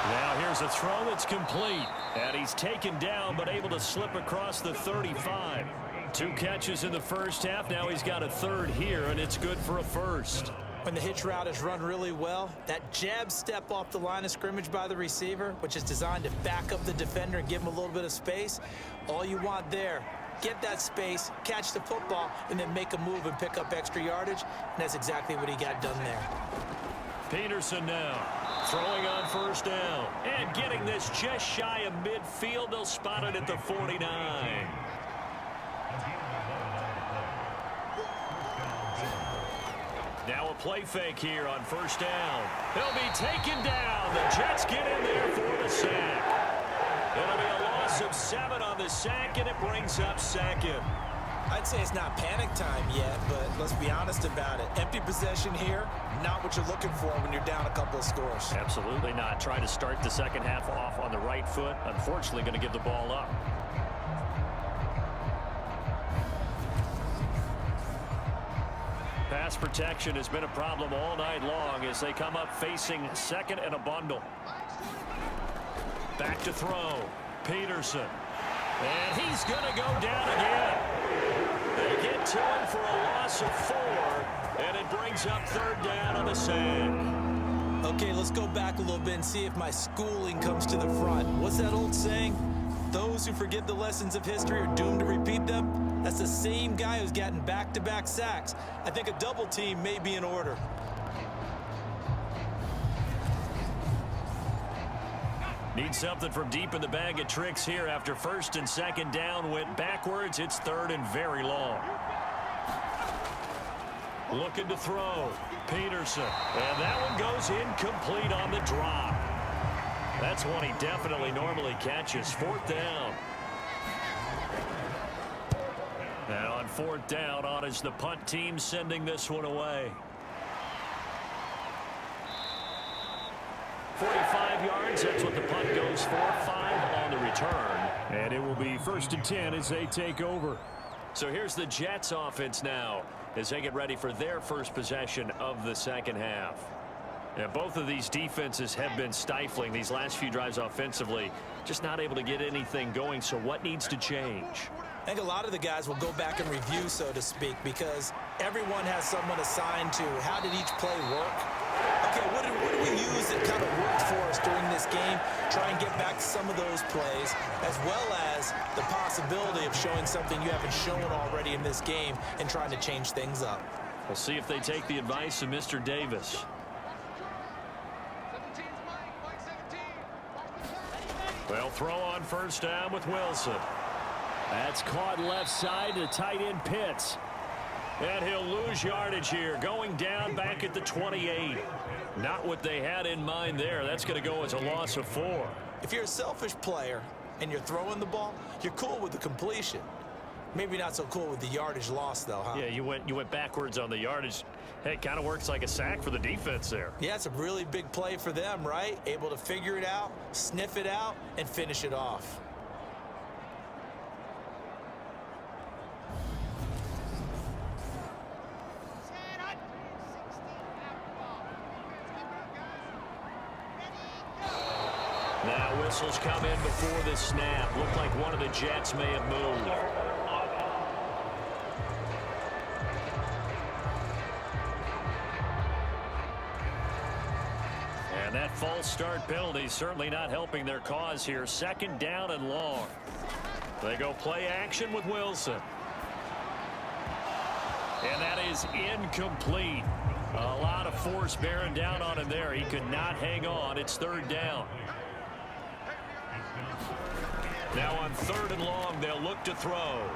Now here's a throw that's complete, and he's taken down but able to slip across the 35. 2 catches in the first half. Now he's got a third here, and it's good for a first. When the hitch route is run really well, that jab step off the line of scrimmage by the receiver, which is designed to back up the defender and give him a little bit of space, all you want there, get that space, catch the football, and then make a move and pick up extra yardage, and that's exactly what he got done there. Peterson now throwing on first down and getting this just shy of midfield. They'll spot it at the 49. Now a play fake here on first down. He'll be taken down. The Jets get in there for the sack. It'll be a loss of 7 on the sack, and it brings up second. I'd say it's not panic time yet, but let's be honest about it. Empty possession here, not what you're looking for when you're down a couple of scores. Absolutely not. Trying to start the second half off on the right foot. Unfortunately, going to give the ball up. Pass protection has been a problem all night long as they come up facing second and a bundle. Back to throw. Peterson. And he's going to go down again. They get to him for a loss of 4, and it brings up third down on the sack. Okay, let's go back a little bit and see if my schooling comes to the front. What's that old saying? Those who forget the lessons of history are doomed to repeat them. That's the same guy who's gotten back-to-back sacks. I think a double team may be in order. Need something from deep in the bag of tricks here after first and second down went backwards. It's third and very long. Looking to throw. Peterson. And that one goes incomplete on the drop. That's one he definitely normally catches. 4th down. And on 4th down, on is the punt team sending this one away. 45 yards, that's what the punt goes for. 5 on the return. And it will be 1st and 10 as they take over. So here's the Jets offense now as they get ready for their first possession of the second half. And both of these defenses have been stifling these last few drives offensively. Just not able to get anything going. So what needs to change? I think a lot of the guys will go back and review, so to speak, because everyone has someone assigned to how did each play work. Okay, what did we use that kind of worked for us during this game? Try and get back to some of those plays, as well as the possibility of showing something you haven't shown already in this game and trying to change things up. We'll see if they take the advice of Mr. Davis. They'll throw on 1st down with Wilson. That's caught left side to tight end Pitts. And he'll lose yardage here, going down back at the 28. Not what they had in mind there. That's going to go as a loss of 4. If you're a selfish player and you're throwing the ball, you're cool with the completion. Maybe not so cool with the yardage loss, though, huh? Yeah, you went backwards on the yardage. Hey, it kind of works like a sack for the defense there. Yeah, it's a really big play for them, right? Able to figure it out, sniff it out, and finish it off. Now whistles come in before the snap. Looked like one of the Jets may have moved. And that false start penalty certainly not helping their cause here. 2nd down and long. They go play action with Wilson. And that is incomplete. A lot of force bearing down on him there. He could not hang on. It's 3rd down. Now on 3rd and long, they'll look to throw.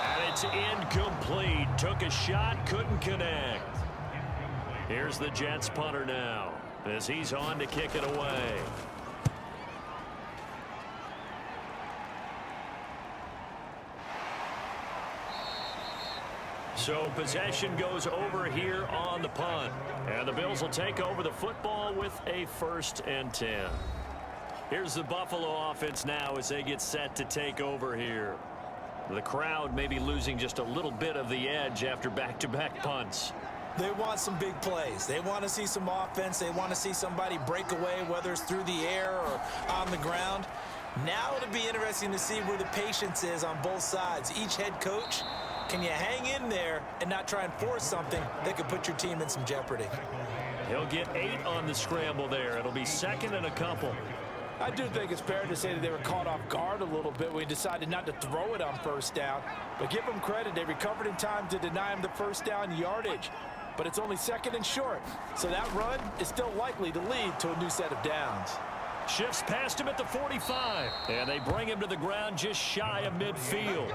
And it's incomplete. Took a shot, couldn't connect. Here's the Jets punter now as he's on to kick it away. So possession goes over here on the punt. And the Bills will take over the football with a 1st and 10. Here's the Buffalo offense now as they get set to take over here. The crowd may be losing just a little bit of the edge after back-to-back punts. They want some big plays. They want to see some offense. They want to see somebody break away, whether it's through the air or on the ground. Now it'll be interesting to see where the patience is on both sides. Each head coach, can you hang in there and not try and force something that could put your team in some jeopardy? He'll get 8 on the scramble there. It'll be 2nd and a couple. I do think it's fair to say that they were caught off guard a little bit when we decided not to throw it on 1st down. But give them credit. They recovered in time to deny him the 1st down yardage. But it's only 2nd and short. So that run is still likely to lead to a new set of downs. Shifts past him at the 45. And they bring him to the ground just shy of midfield.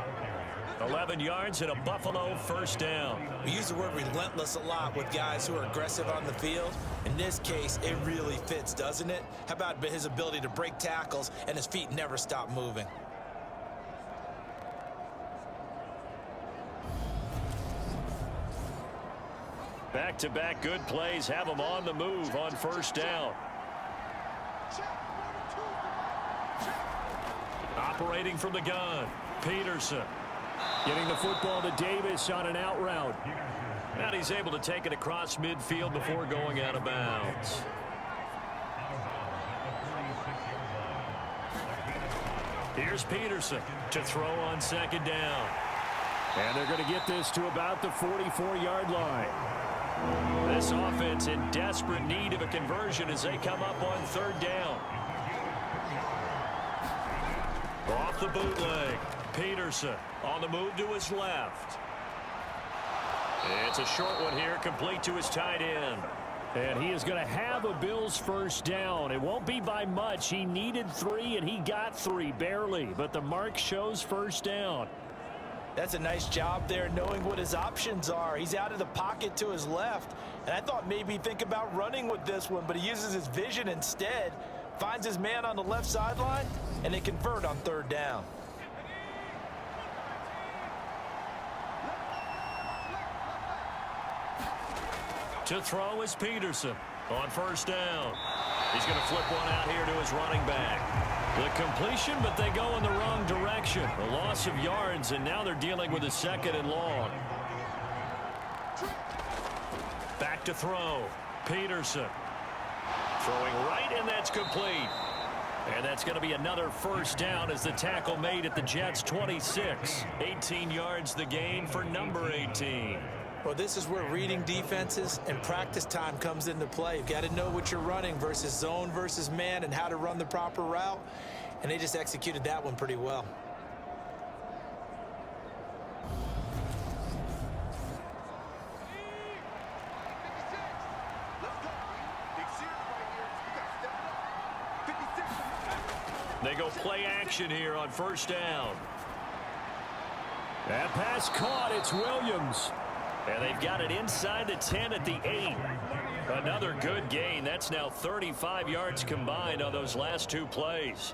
11 yards and a Buffalo 1st down. We use the word relentless a lot with guys who are aggressive on the field. In this case, it really fits, doesn't it? How about his ability to break tackles and his feet never stop moving? Back-to-back good plays have them on the move on 1st down. Operating from the gun, Peterson. Getting the football to Davis on an out route. And he's able to take it across midfield before going out of bounds. Here's Peterson to throw on 2nd down. And they're going to get this to about the 44-yard line. This offense in desperate need of a conversion as they come up on 3rd down. Off the bootleg. Peterson on the move to his left. It's a short one here, complete to his tight end. And he is going to have a Bills 1st down. It won't be by much. He needed 3, and he got 3, barely. But the mark shows 1st down. That's a nice job there, knowing what his options are. He's out of the pocket to his left, and I thought maybe think about running with this one, but he uses his vision instead, finds his man on the left sideline, and they convert on 3rd down. To throw is Peterson on 1st down. He's going to flip one out here to his running back. The completion, but they go in the wrong direction. A loss of yards, and now they're dealing with a 2nd and long. Back to throw. Peterson. Throwing right, and that's complete. And that's going to be another 1st down as the tackle made at the Jets' 26. 18 yards the gain for number 18. Well, this is where reading defenses and practice time comes into play. You've got to know what you're running versus zone versus man and how to run the proper route. And they just executed that one pretty well. They go play action here on 1st down. That pass caught. It's Williams. And they've got it inside the 10 at the 8. Another good gain. That's now 35 yards combined on those last 2 plays.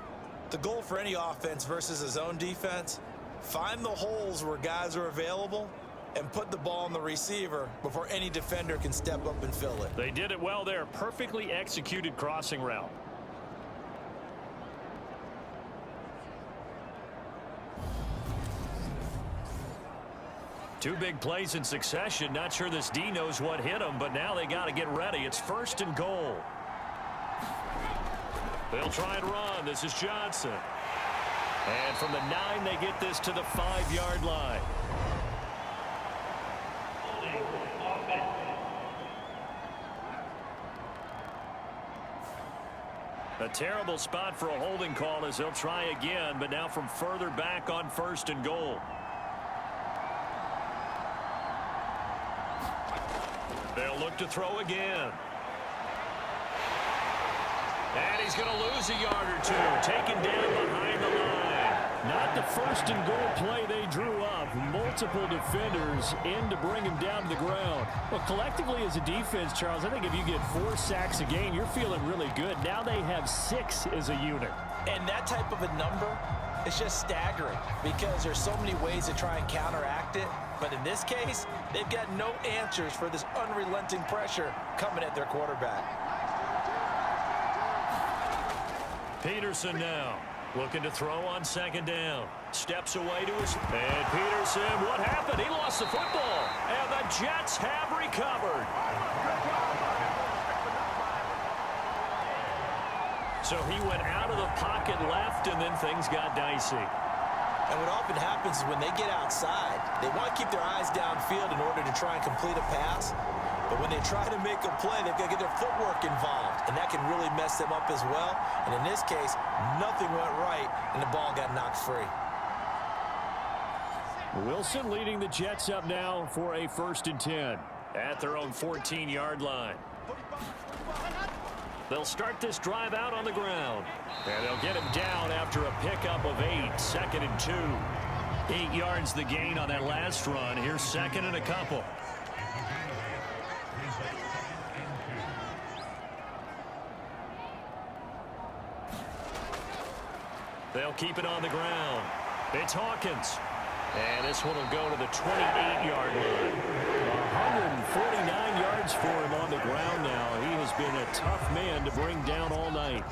The goal for any offense versus a zone defense, find the holes where guys are available and put the ball on the receiver before any defender can step up and fill it. They did it well there. Perfectly executed crossing route. Two big plays in succession. Not sure this D knows what hit him, but now they got to get ready. It's 1st and goal. They'll try and run. This is Johnson. And from the 9, they get this to the 5-yard line. A terrible spot for a holding call as they'll try again, but now from further back on 1st and goal. They'll look to throw again. And he's going to lose a yard or 2. Taken down behind the line. Not the 1st and goal play they drew up. Multiple defenders in to bring him down to the ground. Well, collectively as a defense, Charles, I think if you get 4 sacks a game, you're feeling really good. Now they have 6 as a unit. And that type of a number is just staggering because there's so many ways to try and counteract it. But in this case, they've got no answers for this unrelenting pressure coming at their quarterback. Peterson now looking to throw on 2nd down. Steps away to his... And Peterson, what happened? He lost the football. And the Jets have recovered. So he went out of the pocket left, and then things got dicey. And what often happens is when they get outside, they want to keep their eyes downfield in order to try and complete a pass. But when they try to make a play, they've got to get their footwork involved, and that can really mess them up as well. And in this case, nothing went right, and the ball got knocked free. Wilson leading the Jets up now for a 1st and 10. At their own 14-yard line. They'll start this drive out on the ground. And they'll get him down after a pickup of 8. 2nd and 2. 8 yards the gain on that last run. Here's 2nd and a couple. They'll keep it on the ground. It's Hawkins. And this one will go to the 28-yard line. 149 yards for him on the ground now. He has been a tough man to bring down all night.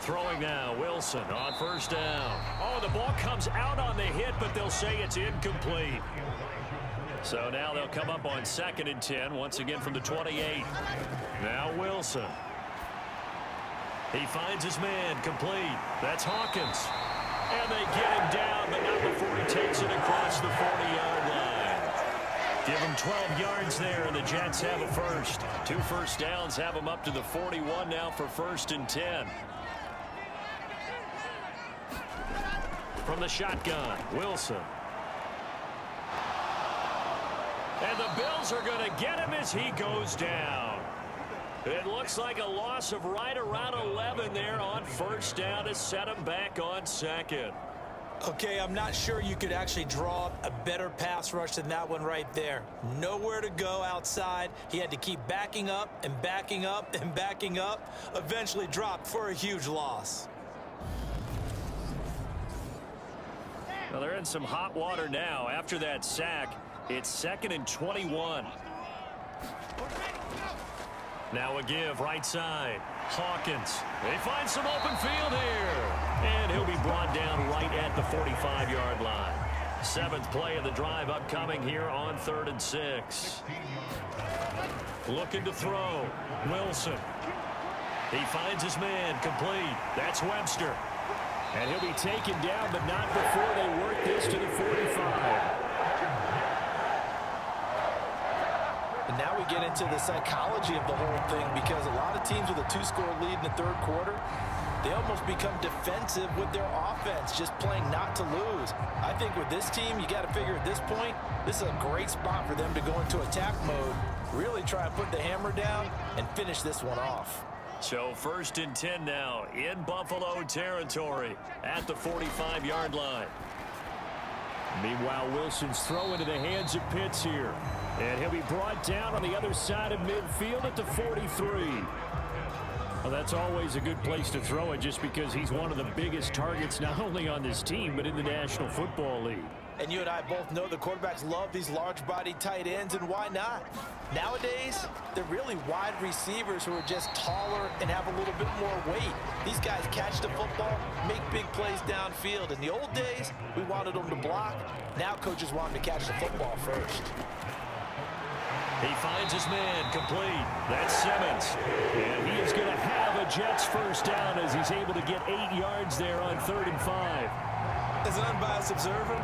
Throwing now, Wilson on 1st down. Oh, the ball comes out on the hit, but they'll say it's incomplete. So now they'll come up on 2nd and 10, once again from the 28. Now Wilson. He finds his man, complete. That's Hawkins. And they get him down, but not before he takes it across the 40-yard line. Give him 12 yards there, and the Jets have a first. 2 first downs have them up to the 41 now for 1st and 10. From the shotgun, Wilson. And the Bills are going to get him as he goes down. It looks like a loss of right around 11 there on first down to set him back on second. Okay, I'm not sure you could actually draw up a better pass rush than that one right there. Nowhere to go outside. He had to keep backing up and backing up and backing up. Eventually dropped for a huge loss. Well, they're in some hot water now. After that sack, it's 2nd and 21. Now a give right side. Hawkins. They find some open field here. And he'll be brought down right at the 45-yard line. 7th play of the drive upcoming here on 3rd and 6. Looking to throw. Wilson. He finds his man complete. That's Webster. And he'll be taken down, but not before they work this to the 45. And now we get into the psychology of the whole thing, because a lot of teams with a 2-score lead in the 3rd quarter, they almost become defensive with their offense, just playing not to lose. I think with this team, you got to figure at this point, this is a great spot for them to go into attack mode, really try to put the hammer down and finish this one off. So 1st and 10 now in Buffalo territory at the 45-yard line. Meanwhile, Wilson's throw into the hands of Pitts here. And he'll be brought down on the other side of midfield at the 43. Well, that's always a good place to throw it, just because he's one of the biggest targets not only on this team but in the National Football League. And you and I both know the quarterbacks love these large-bodied tight ends, and why not? Nowadays, they're really wide receivers who are just taller and have a little bit more weight. These guys catch the football, make big plays downfield. In the old days, we wanted them to block. Now coaches want them to catch the football first. He finds his man complete. That's Simmons. And he is going to have a Jets first down as he's able to get 8 yards there on 3rd and 5. As an unbiased observer,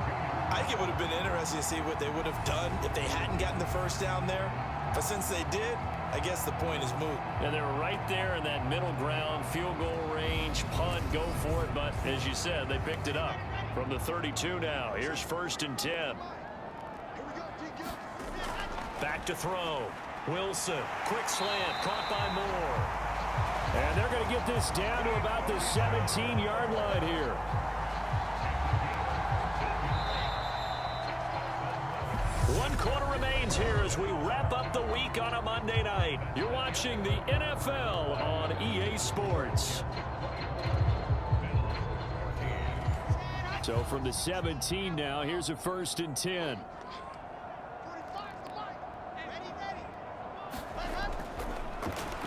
I think it would have been interesting to see what they would have done if they hadn't gotten the first down there. But since they did, I guess the point is moot. And they're right there in that middle ground, field goal range, punt, go for it. But as you said, they picked it up from the 32 now. Here's 1st and 10. Back to throw. Wilson, quick slant, caught by Moore. And they're going to get this down to about the 17-yard line here. One quarter remains here as we wrap up the week on a Monday night. You're watching the NFL on EA Sports. So from the 17 now, here's a 1st and 10.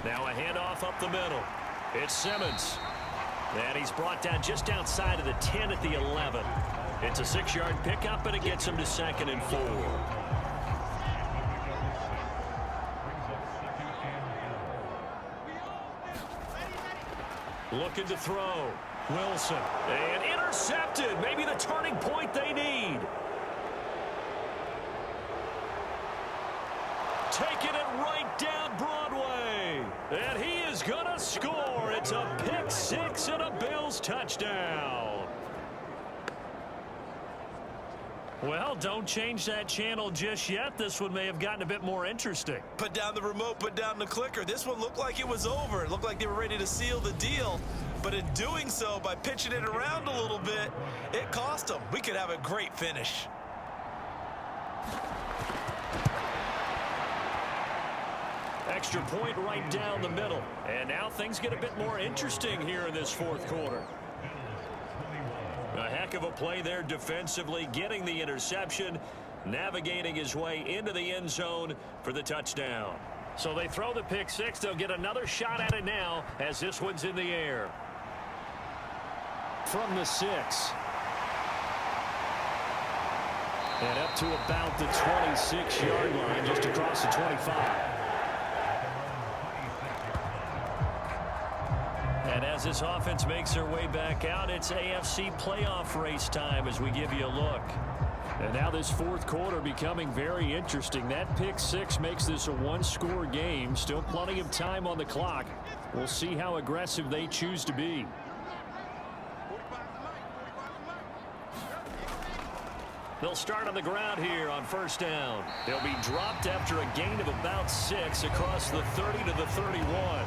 Now a handoff up the middle. It's Simmons. And he's brought down just outside of the 10 at the 11. It's a 6-yard pickup, and it gets him to 2nd and 4. Looking to throw. Wilson. And intercepted. Maybe the turning point they need. Taking it right down Broadway. And he is going to score. It's a pick 6 and a Bills touchdown. Well, don't change that channel just yet. This one may have gotten a bit more interesting. Put down the remote, put down the clicker. This one looked like it was over. It looked like they were ready to seal the deal. But in doing so, by pitching it around a little bit, it cost them. We could have a great finish. Extra point right down the middle. And now things get a bit more interesting here in this 4th quarter. A heck of a play there defensively, getting the interception, navigating his way into the end zone for the touchdown. So they throw the pick 6. They'll get another shot at it now as this one's in the air. From the 6. And up to about the 26-yard line, just across the 25. And as this offense makes their way back out, it's AFC playoff race time as we give you a look. And now this 4th quarter becoming very interesting. That pick 6 makes this a 1-score game. Still plenty of time on the clock. We'll see how aggressive they choose to be. They'll start on the ground here on first down. They'll be dropped after a gain of about 6 across the 30 to the 31.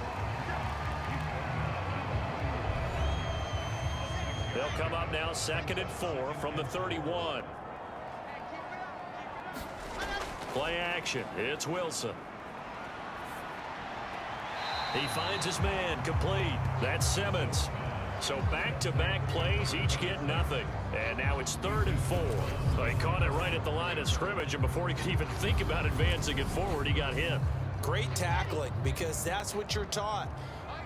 They'll come up now 2nd and 4 from the 31. Play action. It's Wilson. He finds his man complete. That's Simmons. So back-to-back plays, each get nothing. And now it's 3rd and 4. So he caught it right at the line of scrimmage, and before he could even think about advancing it forward, he got hit. Great tackling, because that's what you're taught.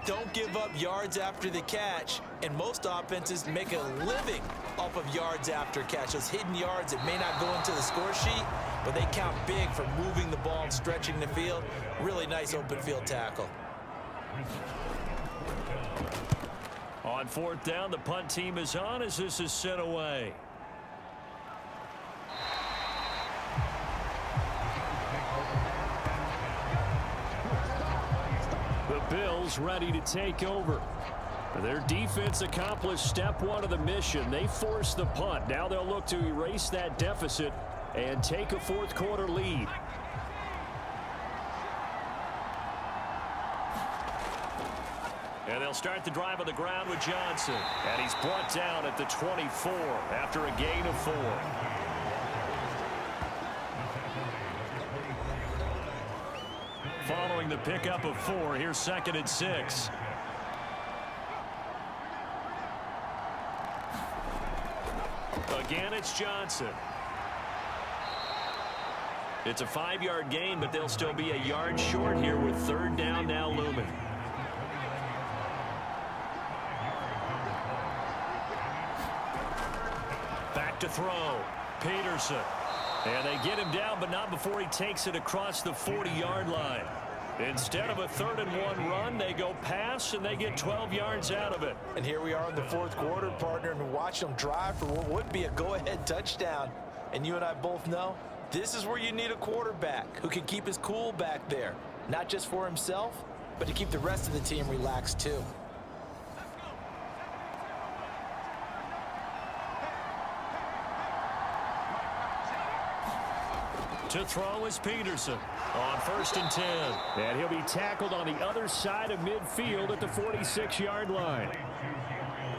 Don't give up yards after the catch, and most offenses make a living off of yards after catch. Those hidden yards that may not go into the score sheet, but they count big for moving the ball and stretching the field. Really nice open field tackle. On 4th down, the punt team is on as this is sent away. The Bills ready to take over. Their defense accomplished step 1 of the mission. They forced the punt. Now they'll look to erase that deficit and take a 4th quarter lead. And they'll start the drive on the ground with Johnson. And he's brought down at the 24 after a gain of 4. Following the pickup of 4, here's 2nd and 6. Again, it's Johnson. It's a 5-yard gain, but they'll still be a yard short here with 3rd down now looming. Back to throw. Peterson. And they get him down, but not before he takes it across the 40-yard line. Instead of a 3rd and 1 run, they go pass, and they get 12 yards out of it. And here we are in the 4th quarter, partner, and watch them drive for what would be a go-ahead touchdown. And you and I both know this is where you need a quarterback who can keep his cool back there, not just for himself, but to keep the rest of the team relaxed too. To throw is Peterson on 1st and 10. And he'll be tackled on the other side of midfield at the 46-yard line.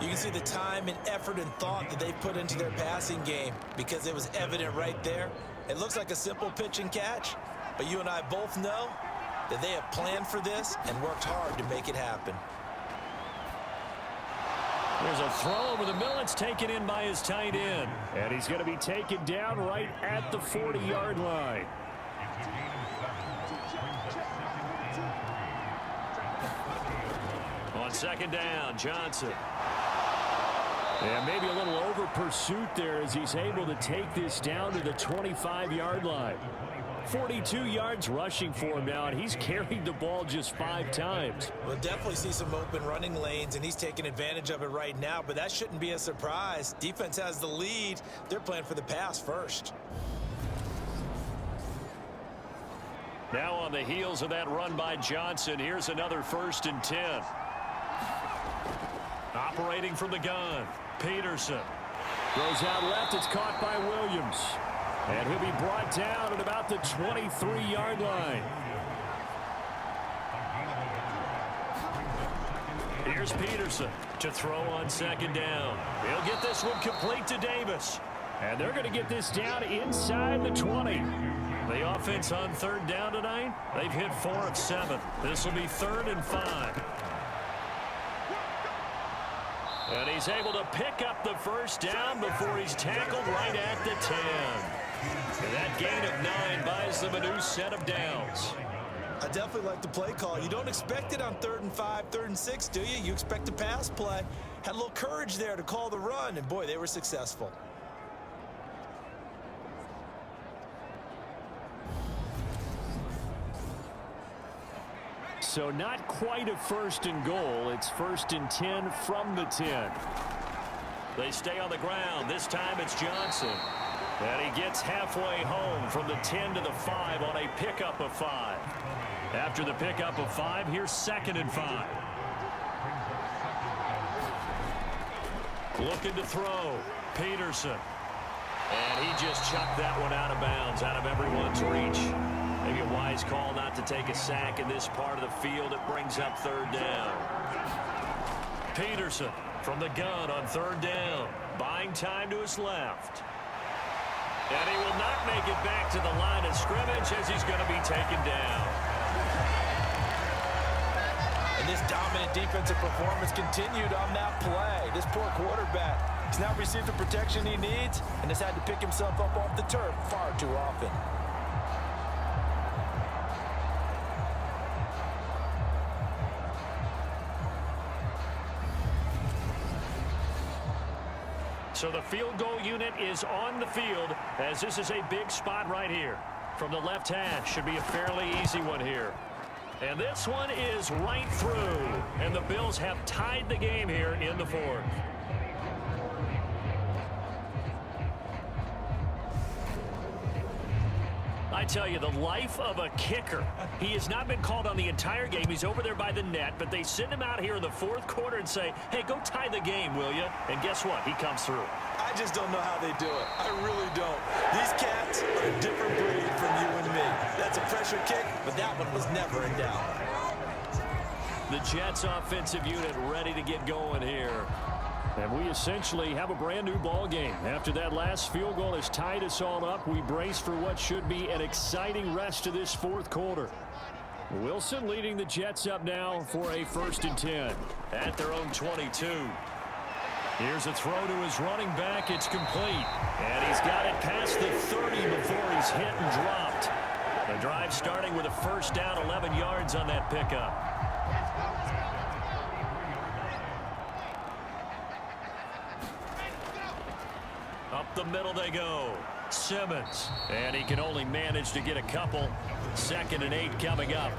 You can see the time and effort and thought that they've put into their passing game because it was evident right there. It looks like a simple pitch and catch, but you and I both know that they have planned for this and worked hard to make it happen. There's a throw over the middle. It's taken in by his tight end. And he's going to be taken down right at the 40-yard line. On 2nd down, Johnson. And maybe a little over pursuit there as he's able to take this down to the 25-yard line. 42 yards rushing for him now, and he's carried the ball just 5 times. We'll definitely see some open running lanes, and he's taking advantage of it right now, but that shouldn't be a surprise. Defense has the lead. They're playing for the pass first. Now on the heels of that run by Johnson, here's another 1st and 10. Operating from the gun, Peterson. Goes out left. It's caught by Williams. And he'll be brought down at about the 23-yard line. Here's Peterson to throw on 2nd down. He'll get this one complete to Davis. And they're going to get this down inside the 20. The offense on 3rd down tonight, they've hit 4 of 7. This will be 3rd and 5. And he's able to pick up the 1st down before he's tackled right at the 10. And that gain of 9 buys them a new set of downs. I definitely like the play call. You don't expect it on 3rd and 5, 3rd and 6, do you? You expect a pass play. Had a little courage there to call the run, and boy, they were successful. So not quite a 1st and goal. It's 1st and 10 from the 10. They stay on the ground. This time it's Johnson. And he gets halfway home from the 10 to the 5 on a pickup of 5. After the pickup of 5, here's 2nd and 5. Looking to throw. Peterson. And he just chucked that one out of bounds, out of everyone's reach. Maybe a wise call not to take a sack in this part of the field. It brings up third down. Peterson from the gun on third down. Buying time to his left. And he will not make it back to the line of scrimmage as he's going to be taken down. And this dominant defensive performance continued on that play. This poor quarterback has now received the protection he needs and has had to pick himself up off the turf far too often. So the field goal unit is on the field as this is a big spot right here. From the left hash, should be a fairly easy one here. And this one is right through. And the Bills have tied the game here in the fourth. I tell you, the life of a kicker. He has not been called on the entire game. He's over there by the net, but they send him out here in the fourth quarter and say, hey, go tie the game, will you? And guess what? He comes through. I just don't know how they do it. I really don't. These cats are a different breed from you and me. That's a pressure kick, but that one was never in doubt. The Jets offensive unit ready to get going here. And we essentially have a brand new ball game. After that last field goal has tied us all up, we brace for what should be an exciting rest to this fourth quarter. Wilson leading the Jets up now for a 1st and 10 at their own 22. Here's a throw to his running back. It's complete. And he's got it past the 30 before he's hit and dropped. The drive starting with a first down, 11 yards on that pickup. Up the middle they go. Simmons. And he can only manage to get a couple. 2nd and 8 coming up.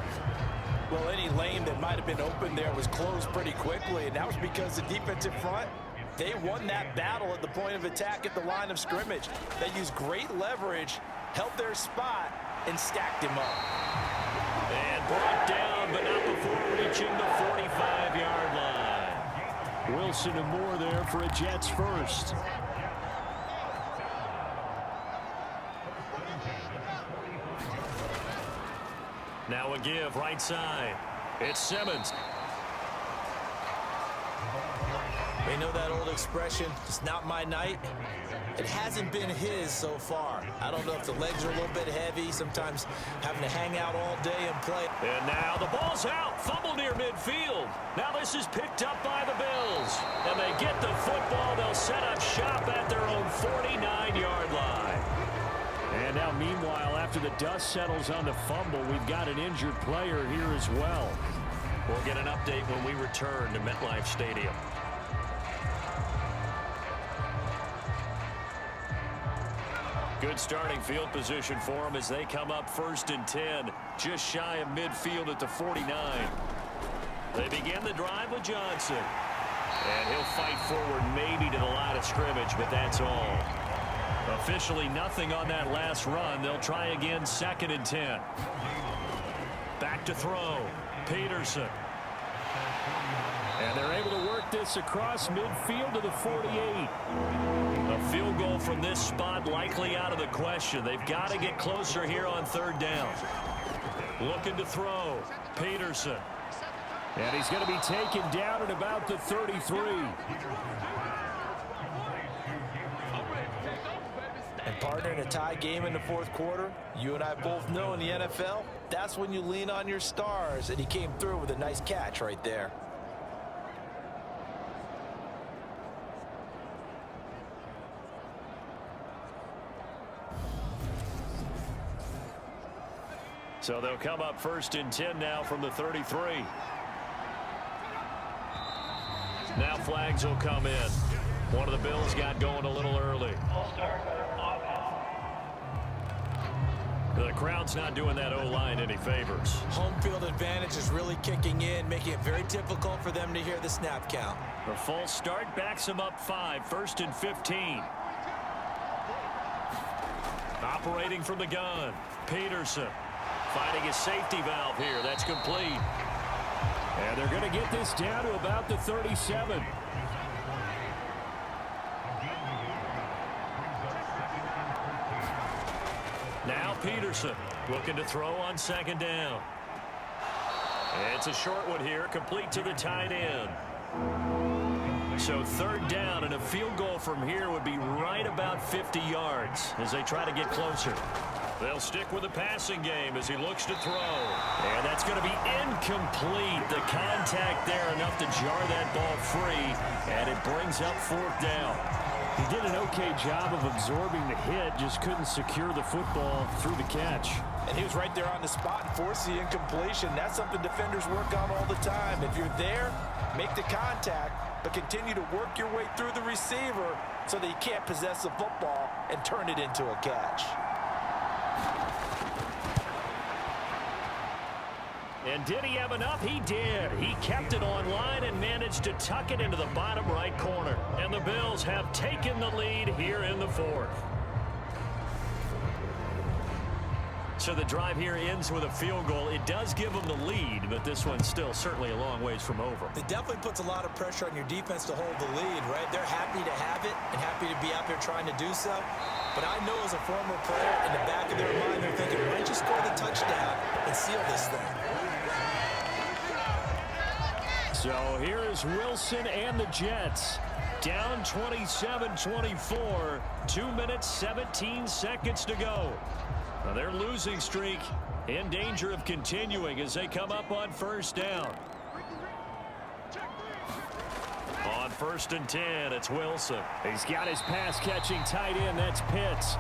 Well, any lane that might have been open there was closed pretty quickly, and that was because the defensive front, they won that battle at the point of attack at the line of scrimmage. They used great leverage, held their spot, and stacked him up. And brought down, but not before reaching the 45-yard line. Wilson and Moore there for a Jets first. Now a give right side. It's Simmons. They know that old expression, it's not my night. It hasn't been his so far. I don't know if the legs are a little bit heavy, sometimes having to hang out all day and play. And now the ball's out. Fumble near midfield. Now this is picked up by the Bills. And they get the football. They'll set up shop at their own 49-yard line. And now, meanwhile, after the dust settles on the fumble, we've got an injured player here as well. We'll get an update when we return to MetLife Stadium. Good starting field position for them as they come up 1st and 10, just shy of midfield at the 49. They begin the drive with Johnson. And he'll fight forward maybe to the line of scrimmage, but that's all. Officially nothing on that last run. They'll try again 2nd and 10. Back to throw. Peterson. And they're able to work this across midfield to the 48. A field goal from this spot likely out of the question. They've got to get closer here on 3rd down. Looking to throw. Peterson. And he's going to be taken down at about the 33. And partner, in a tie game in the fourth quarter, you and I both know in the NFL, that's when you lean on your stars, and he came through with a nice catch right there. So they'll come up 1st and 10 now from the 33. Now flags will come in. One of the Bills got going a little early. The crowd's not doing that O-line any favors. Home field advantage is really kicking in, making it very difficult for them to hear the snap count. The false start backs them up 5, 1st and 15. Operating from the gun, Peterson. Finding a safety valve here. That's complete. And they're going to get this down to about the 37. Peterson looking to throw on second down. It's a short one here, complete to the tight end. So third down, and a field goal from here would be right about 50 yards as they try to get closer. They'll stick with the passing game as he looks to throw. And that's going to be incomplete. The contact there enough to jar that ball free, and it brings up fourth down. He did an okay job of absorbing the hit, just couldn't secure the football through the catch. And he was right there on the spot and forced the incompletion. That's something defenders work on all the time. If you're there, make the contact, but continue to work your way through the receiver so that you can't possess the football and turn it into a catch. And did he have enough? He did. He kept it online and managed to tuck it into the bottom right corner. And the Bills have taken the lead here in the fourth. So the drive here ends with a field goal. It does give them the lead, but this one's still certainly a long ways from over. It definitely puts a lot of pressure on your defense to hold the lead, right? They're happy to have it and happy to be out there trying to do so. But I know as a former player, in the back of their mind, they're thinking, why don't you score the touchdown and seal this thing? So here is Wilson and the Jets. Down 27-24. 2 minutes, 17 seconds to go. Now their losing streak in danger of continuing as they come up on first down. On 1st and 10, it's Wilson. He's got his pass-catching tight end. That's Pitts.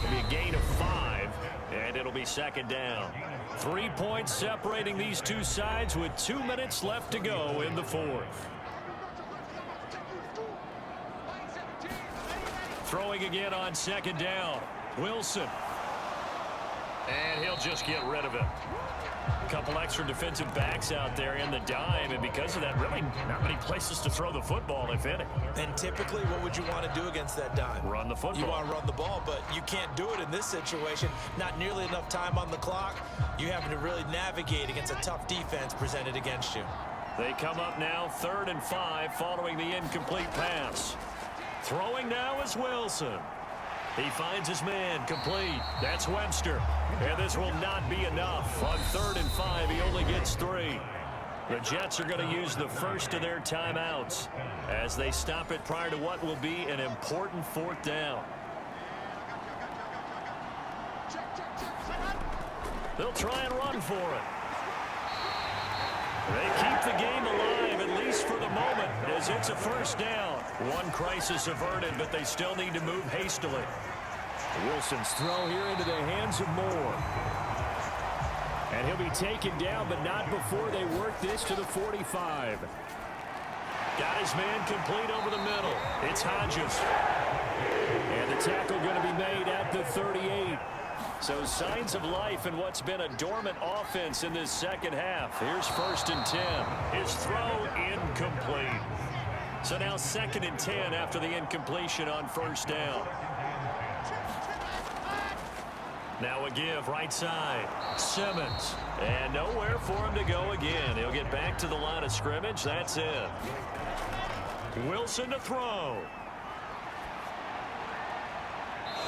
It'll be a gain of 5, and it'll be second down. 3 points separating these two sides with 2 minutes left to go in the fourth. Throwing again on second down. Wilson. And he'll just get rid of it. A couple extra defensive backs out there in the dime, and because of that, really not many places to throw the football, if any. And typically, what would you want to do against that dime? Run the football. You want to run the ball, but you can't do it in this situation. Not nearly enough time on the clock. You having to really navigate against a tough defense presented against you. They come up now 3rd and 5 following the incomplete pass. Throwing now is Wilson. He finds his man complete. That's Webster. And this will not be enough. On 3rd and 5, he only gets 3. The Jets are going to use the first of their timeouts as they stop it prior to what will be an important fourth down. They'll try and run for it. They keep the game alive, at least for the moment, as it's a first down. One crisis averted, but they still need to move hastily. Wilson's throw here into the hands of Moore. And he'll be taken down, but not before they work this to the 45. Got his man complete over the middle. It's Hodges. And the tackle going to be made at the 38. So signs of life in what's been a dormant offense in this second half. Here's 1st and 10. His throw incomplete. So now 2nd and 10 after the incompletion on first down. Now a give right side. Simmons. And nowhere for him to go again. He'll get back to the line of scrimmage. That's it. Wilson to throw.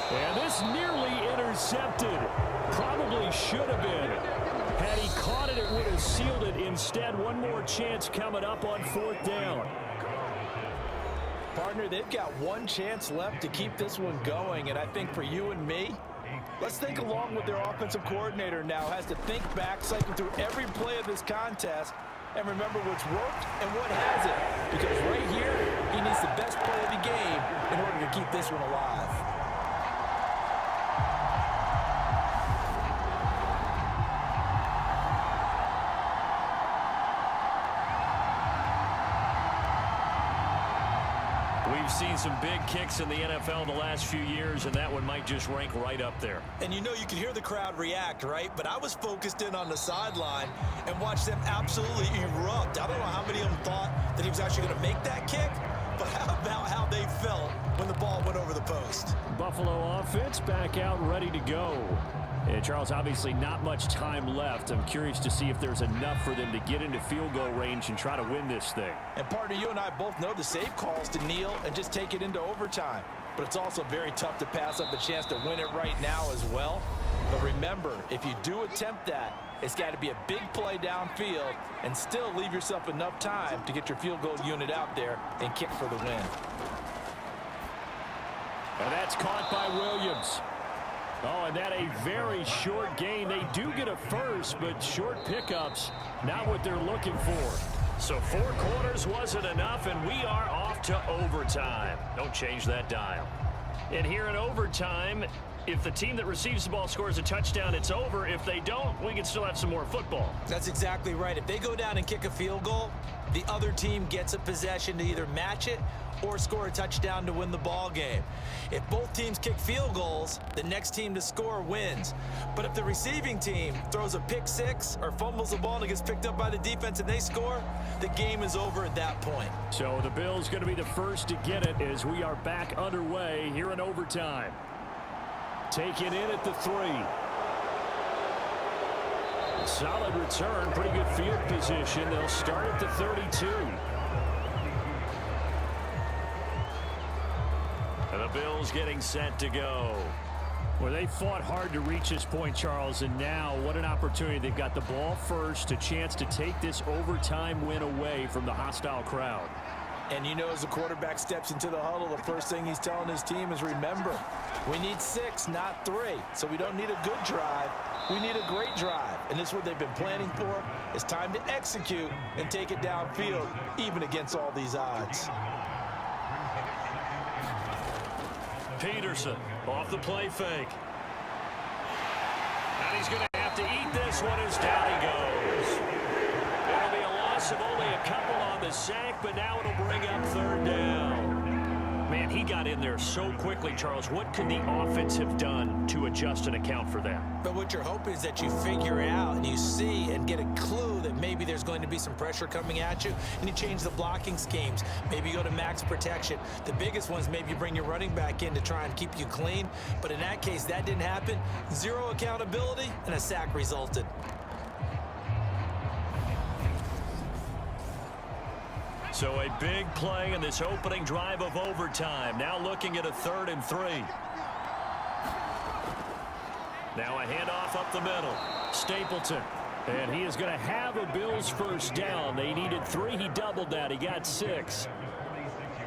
And this nearly intercepted. Probably should have been. Had he caught it, it would have sealed it. Instead, one more chance coming up on 4th down. Partner, they've got one chance left to keep this one going, and I think for you and me, let's think along with their offensive coordinator now. Has to think back, cycle through every play of this contest, and remember what's worked and what hasn't. Because right here, he needs the best play of the game in order to keep this one alive. We've seen some big kicks in the NFL the last few years, and that one might just rank right up there. And you know, you can hear the crowd react, right? But I was focused in on the sideline and watched them absolutely erupt. I don't know how many of them thought that he was actually going to make that kick, but how about how they felt when the ball went over the post? Buffalo offense back out ready to go. And Charles, obviously not much time left. I'm curious to see if there's enough for them to get into field goal range and try to win this thing. And partner, you and I both know the safe calls to kneel and just take it into overtime. but it's also very tough to pass up a chance to win it right now as well. But remember, if you do attempt that, it's got to be a big play downfield and still leave yourself enough time to get your field goal unit out there and kick for the win. And that's caught by Williams. Oh, and that a very short gain. They do get a first, but short pickups, not what they're looking for. So 4 quarters wasn't enough, and we are off to overtime. Don't change that dial. And here in overtime, if the team that receives the ball scores a touchdown, it's over. If they don't, we can still have some more football. That's exactly right. If they go down and kick a field goal, the other team gets a possession to either match it or score a touchdown to win the ball game. If both teams kick field goals, the next team to score wins. But if the receiving team throws a pick six or fumbles the ball and it gets picked up by the defense and they score, the game is over at that point. So the Bills going to be the first to get it as we are back underway here in overtime. Taken in at the 3. Solid return, pretty good field position. They'll start at the 32. And the Bills getting set to go. Well, they fought hard to reach this point, Charles, and now what an opportunity. They've got the ball first, a chance to take this overtime win away from the hostile crowd. And you know, as the quarterback steps into the huddle, the first thing he's telling his team is, remember, we need 6, not 3. So we don't need a good drive. We need a great drive. And this is what they've been planning for. It's time to execute and take it downfield, even against all these odds. Peterson off the play fake. And he's going to have to eat this one as down he goes. It'll be a loss of only a couple on the sack, but now it'll bring up 3rd down. Man, he got in there so quickly, Charles. What could the offense have done to adjust and account for that? But what you're hoping is that you figure it out and you see and get a clue that maybe there's going to be some pressure coming at you, and you change the blocking schemes. Maybe you go to max protection. The biggest ones, maybe you bring your running back in to try and keep you clean. But in that case, that didn't happen. 0 accountability, and a sack resulted. So a big play in this opening drive of overtime. Now looking at a 3rd and 3. Now a handoff up the middle. Stapleton. And he is going to have a Bills first down. They needed 3. He doubled that. He got 6.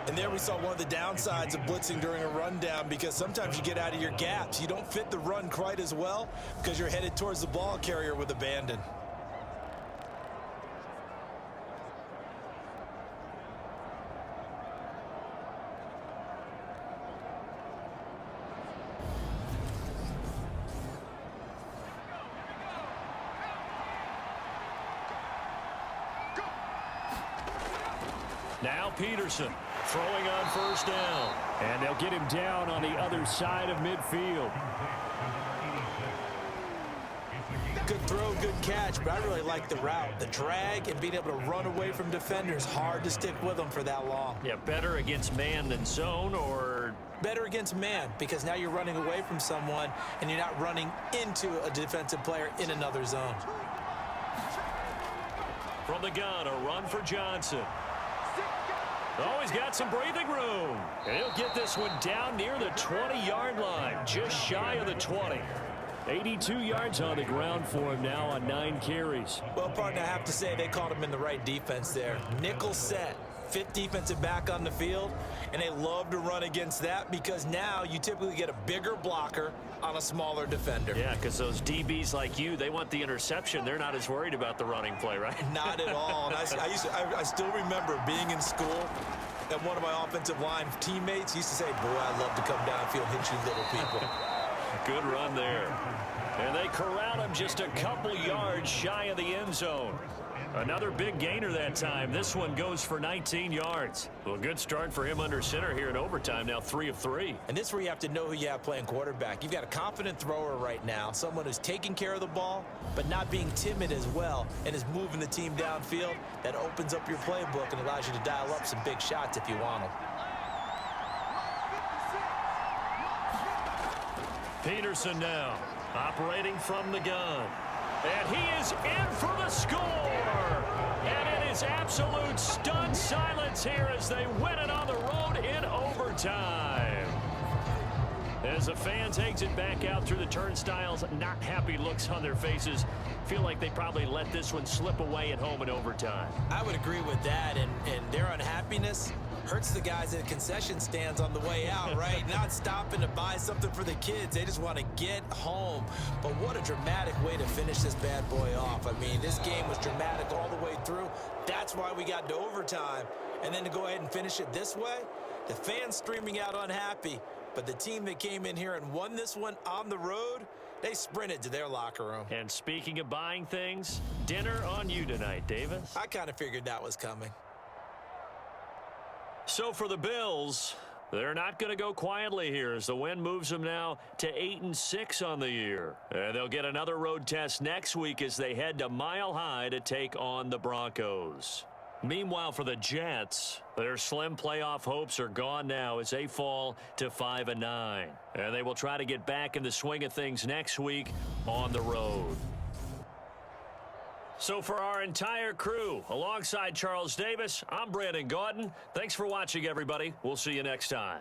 And there we saw one of the downsides of blitzing during a rundown, because sometimes you get out of your gaps. You don't fit the run quite as well because you're headed towards the ball carrier with abandon. Now Peterson throwing on 1st down. And they'll get him down on the other side of midfield. Good throw, good catch, but I really like the route. The drag and being able to run away from defenders, hard to stick with them for that long. Yeah, better against man than zone, or better against man, because now you're running away from someone and you're not running into a defensive player in another zone. from the gun, a run for Johnson. Oh, he's got some breathing room. And he'll get this one down near the 20-yard line, just shy of the 20. 82 yards on the ground for him now on 9 carries. Well, partner, I have to say they called him in the right defense there. Nickel set, 5th defensive back on the field, and they love to run against that because now you typically get a bigger blocker on a smaller defender. Yeah, because those DBs like you, they want the interception. They're not as worried about the running play, right? Not at all. And I still remember being in school, and one of my offensive line teammates used to say, boy, I love to come downfield and hit you little people. Good run there. And they corral him just a couple yards shy of the end zone. Another big gainer that time. This one goes for 19 yards. Well, good start for him under center here in overtime. Now 3 of 3. And this is where you have to know who you have playing quarterback. You've got a confident thrower right now, someone who's taking care of the ball, but not being timid as well, and is moving the team downfield. That opens up your playbook and allows you to dial up some big shots if you want them. Peterson now operating from the gun. And he is in for the score. And it is absolute stunned silence here as they win it on the road in overtime. As the fans exit back out through the turnstiles, not happy looks on their faces. Feel like they probably let this one slip away at home in overtime. I would agree with that, and their unhappiness hurts the guys at concession stands on the way out, right? Not stopping to buy something for the kids. They just want to get home. But what a dramatic way to finish this bad boy off. I mean, this game was dramatic all the way through. That's why we got to overtime. And then to go ahead and finish it this way, the fans streaming out unhappy. But the team that came in here and won this one on the road, they sprinted to their locker room. And speaking of buying things, dinner on you tonight, Davis. I kind of figured that was coming. So for the Bills, they're not going to go quietly here as the win moves them now to 8-6 on the year. And they'll get another road test next week as they head to Mile High to take on the Broncos. Meanwhile, for the Jets, their slim playoff hopes are gone now as they fall to 5-9. And they will try to get back in the swing of things next week on the road. So for our entire crew, alongside Charles Davis, I'm Brandon Gaudin. Thanks for watching, everybody. We'll see you next time.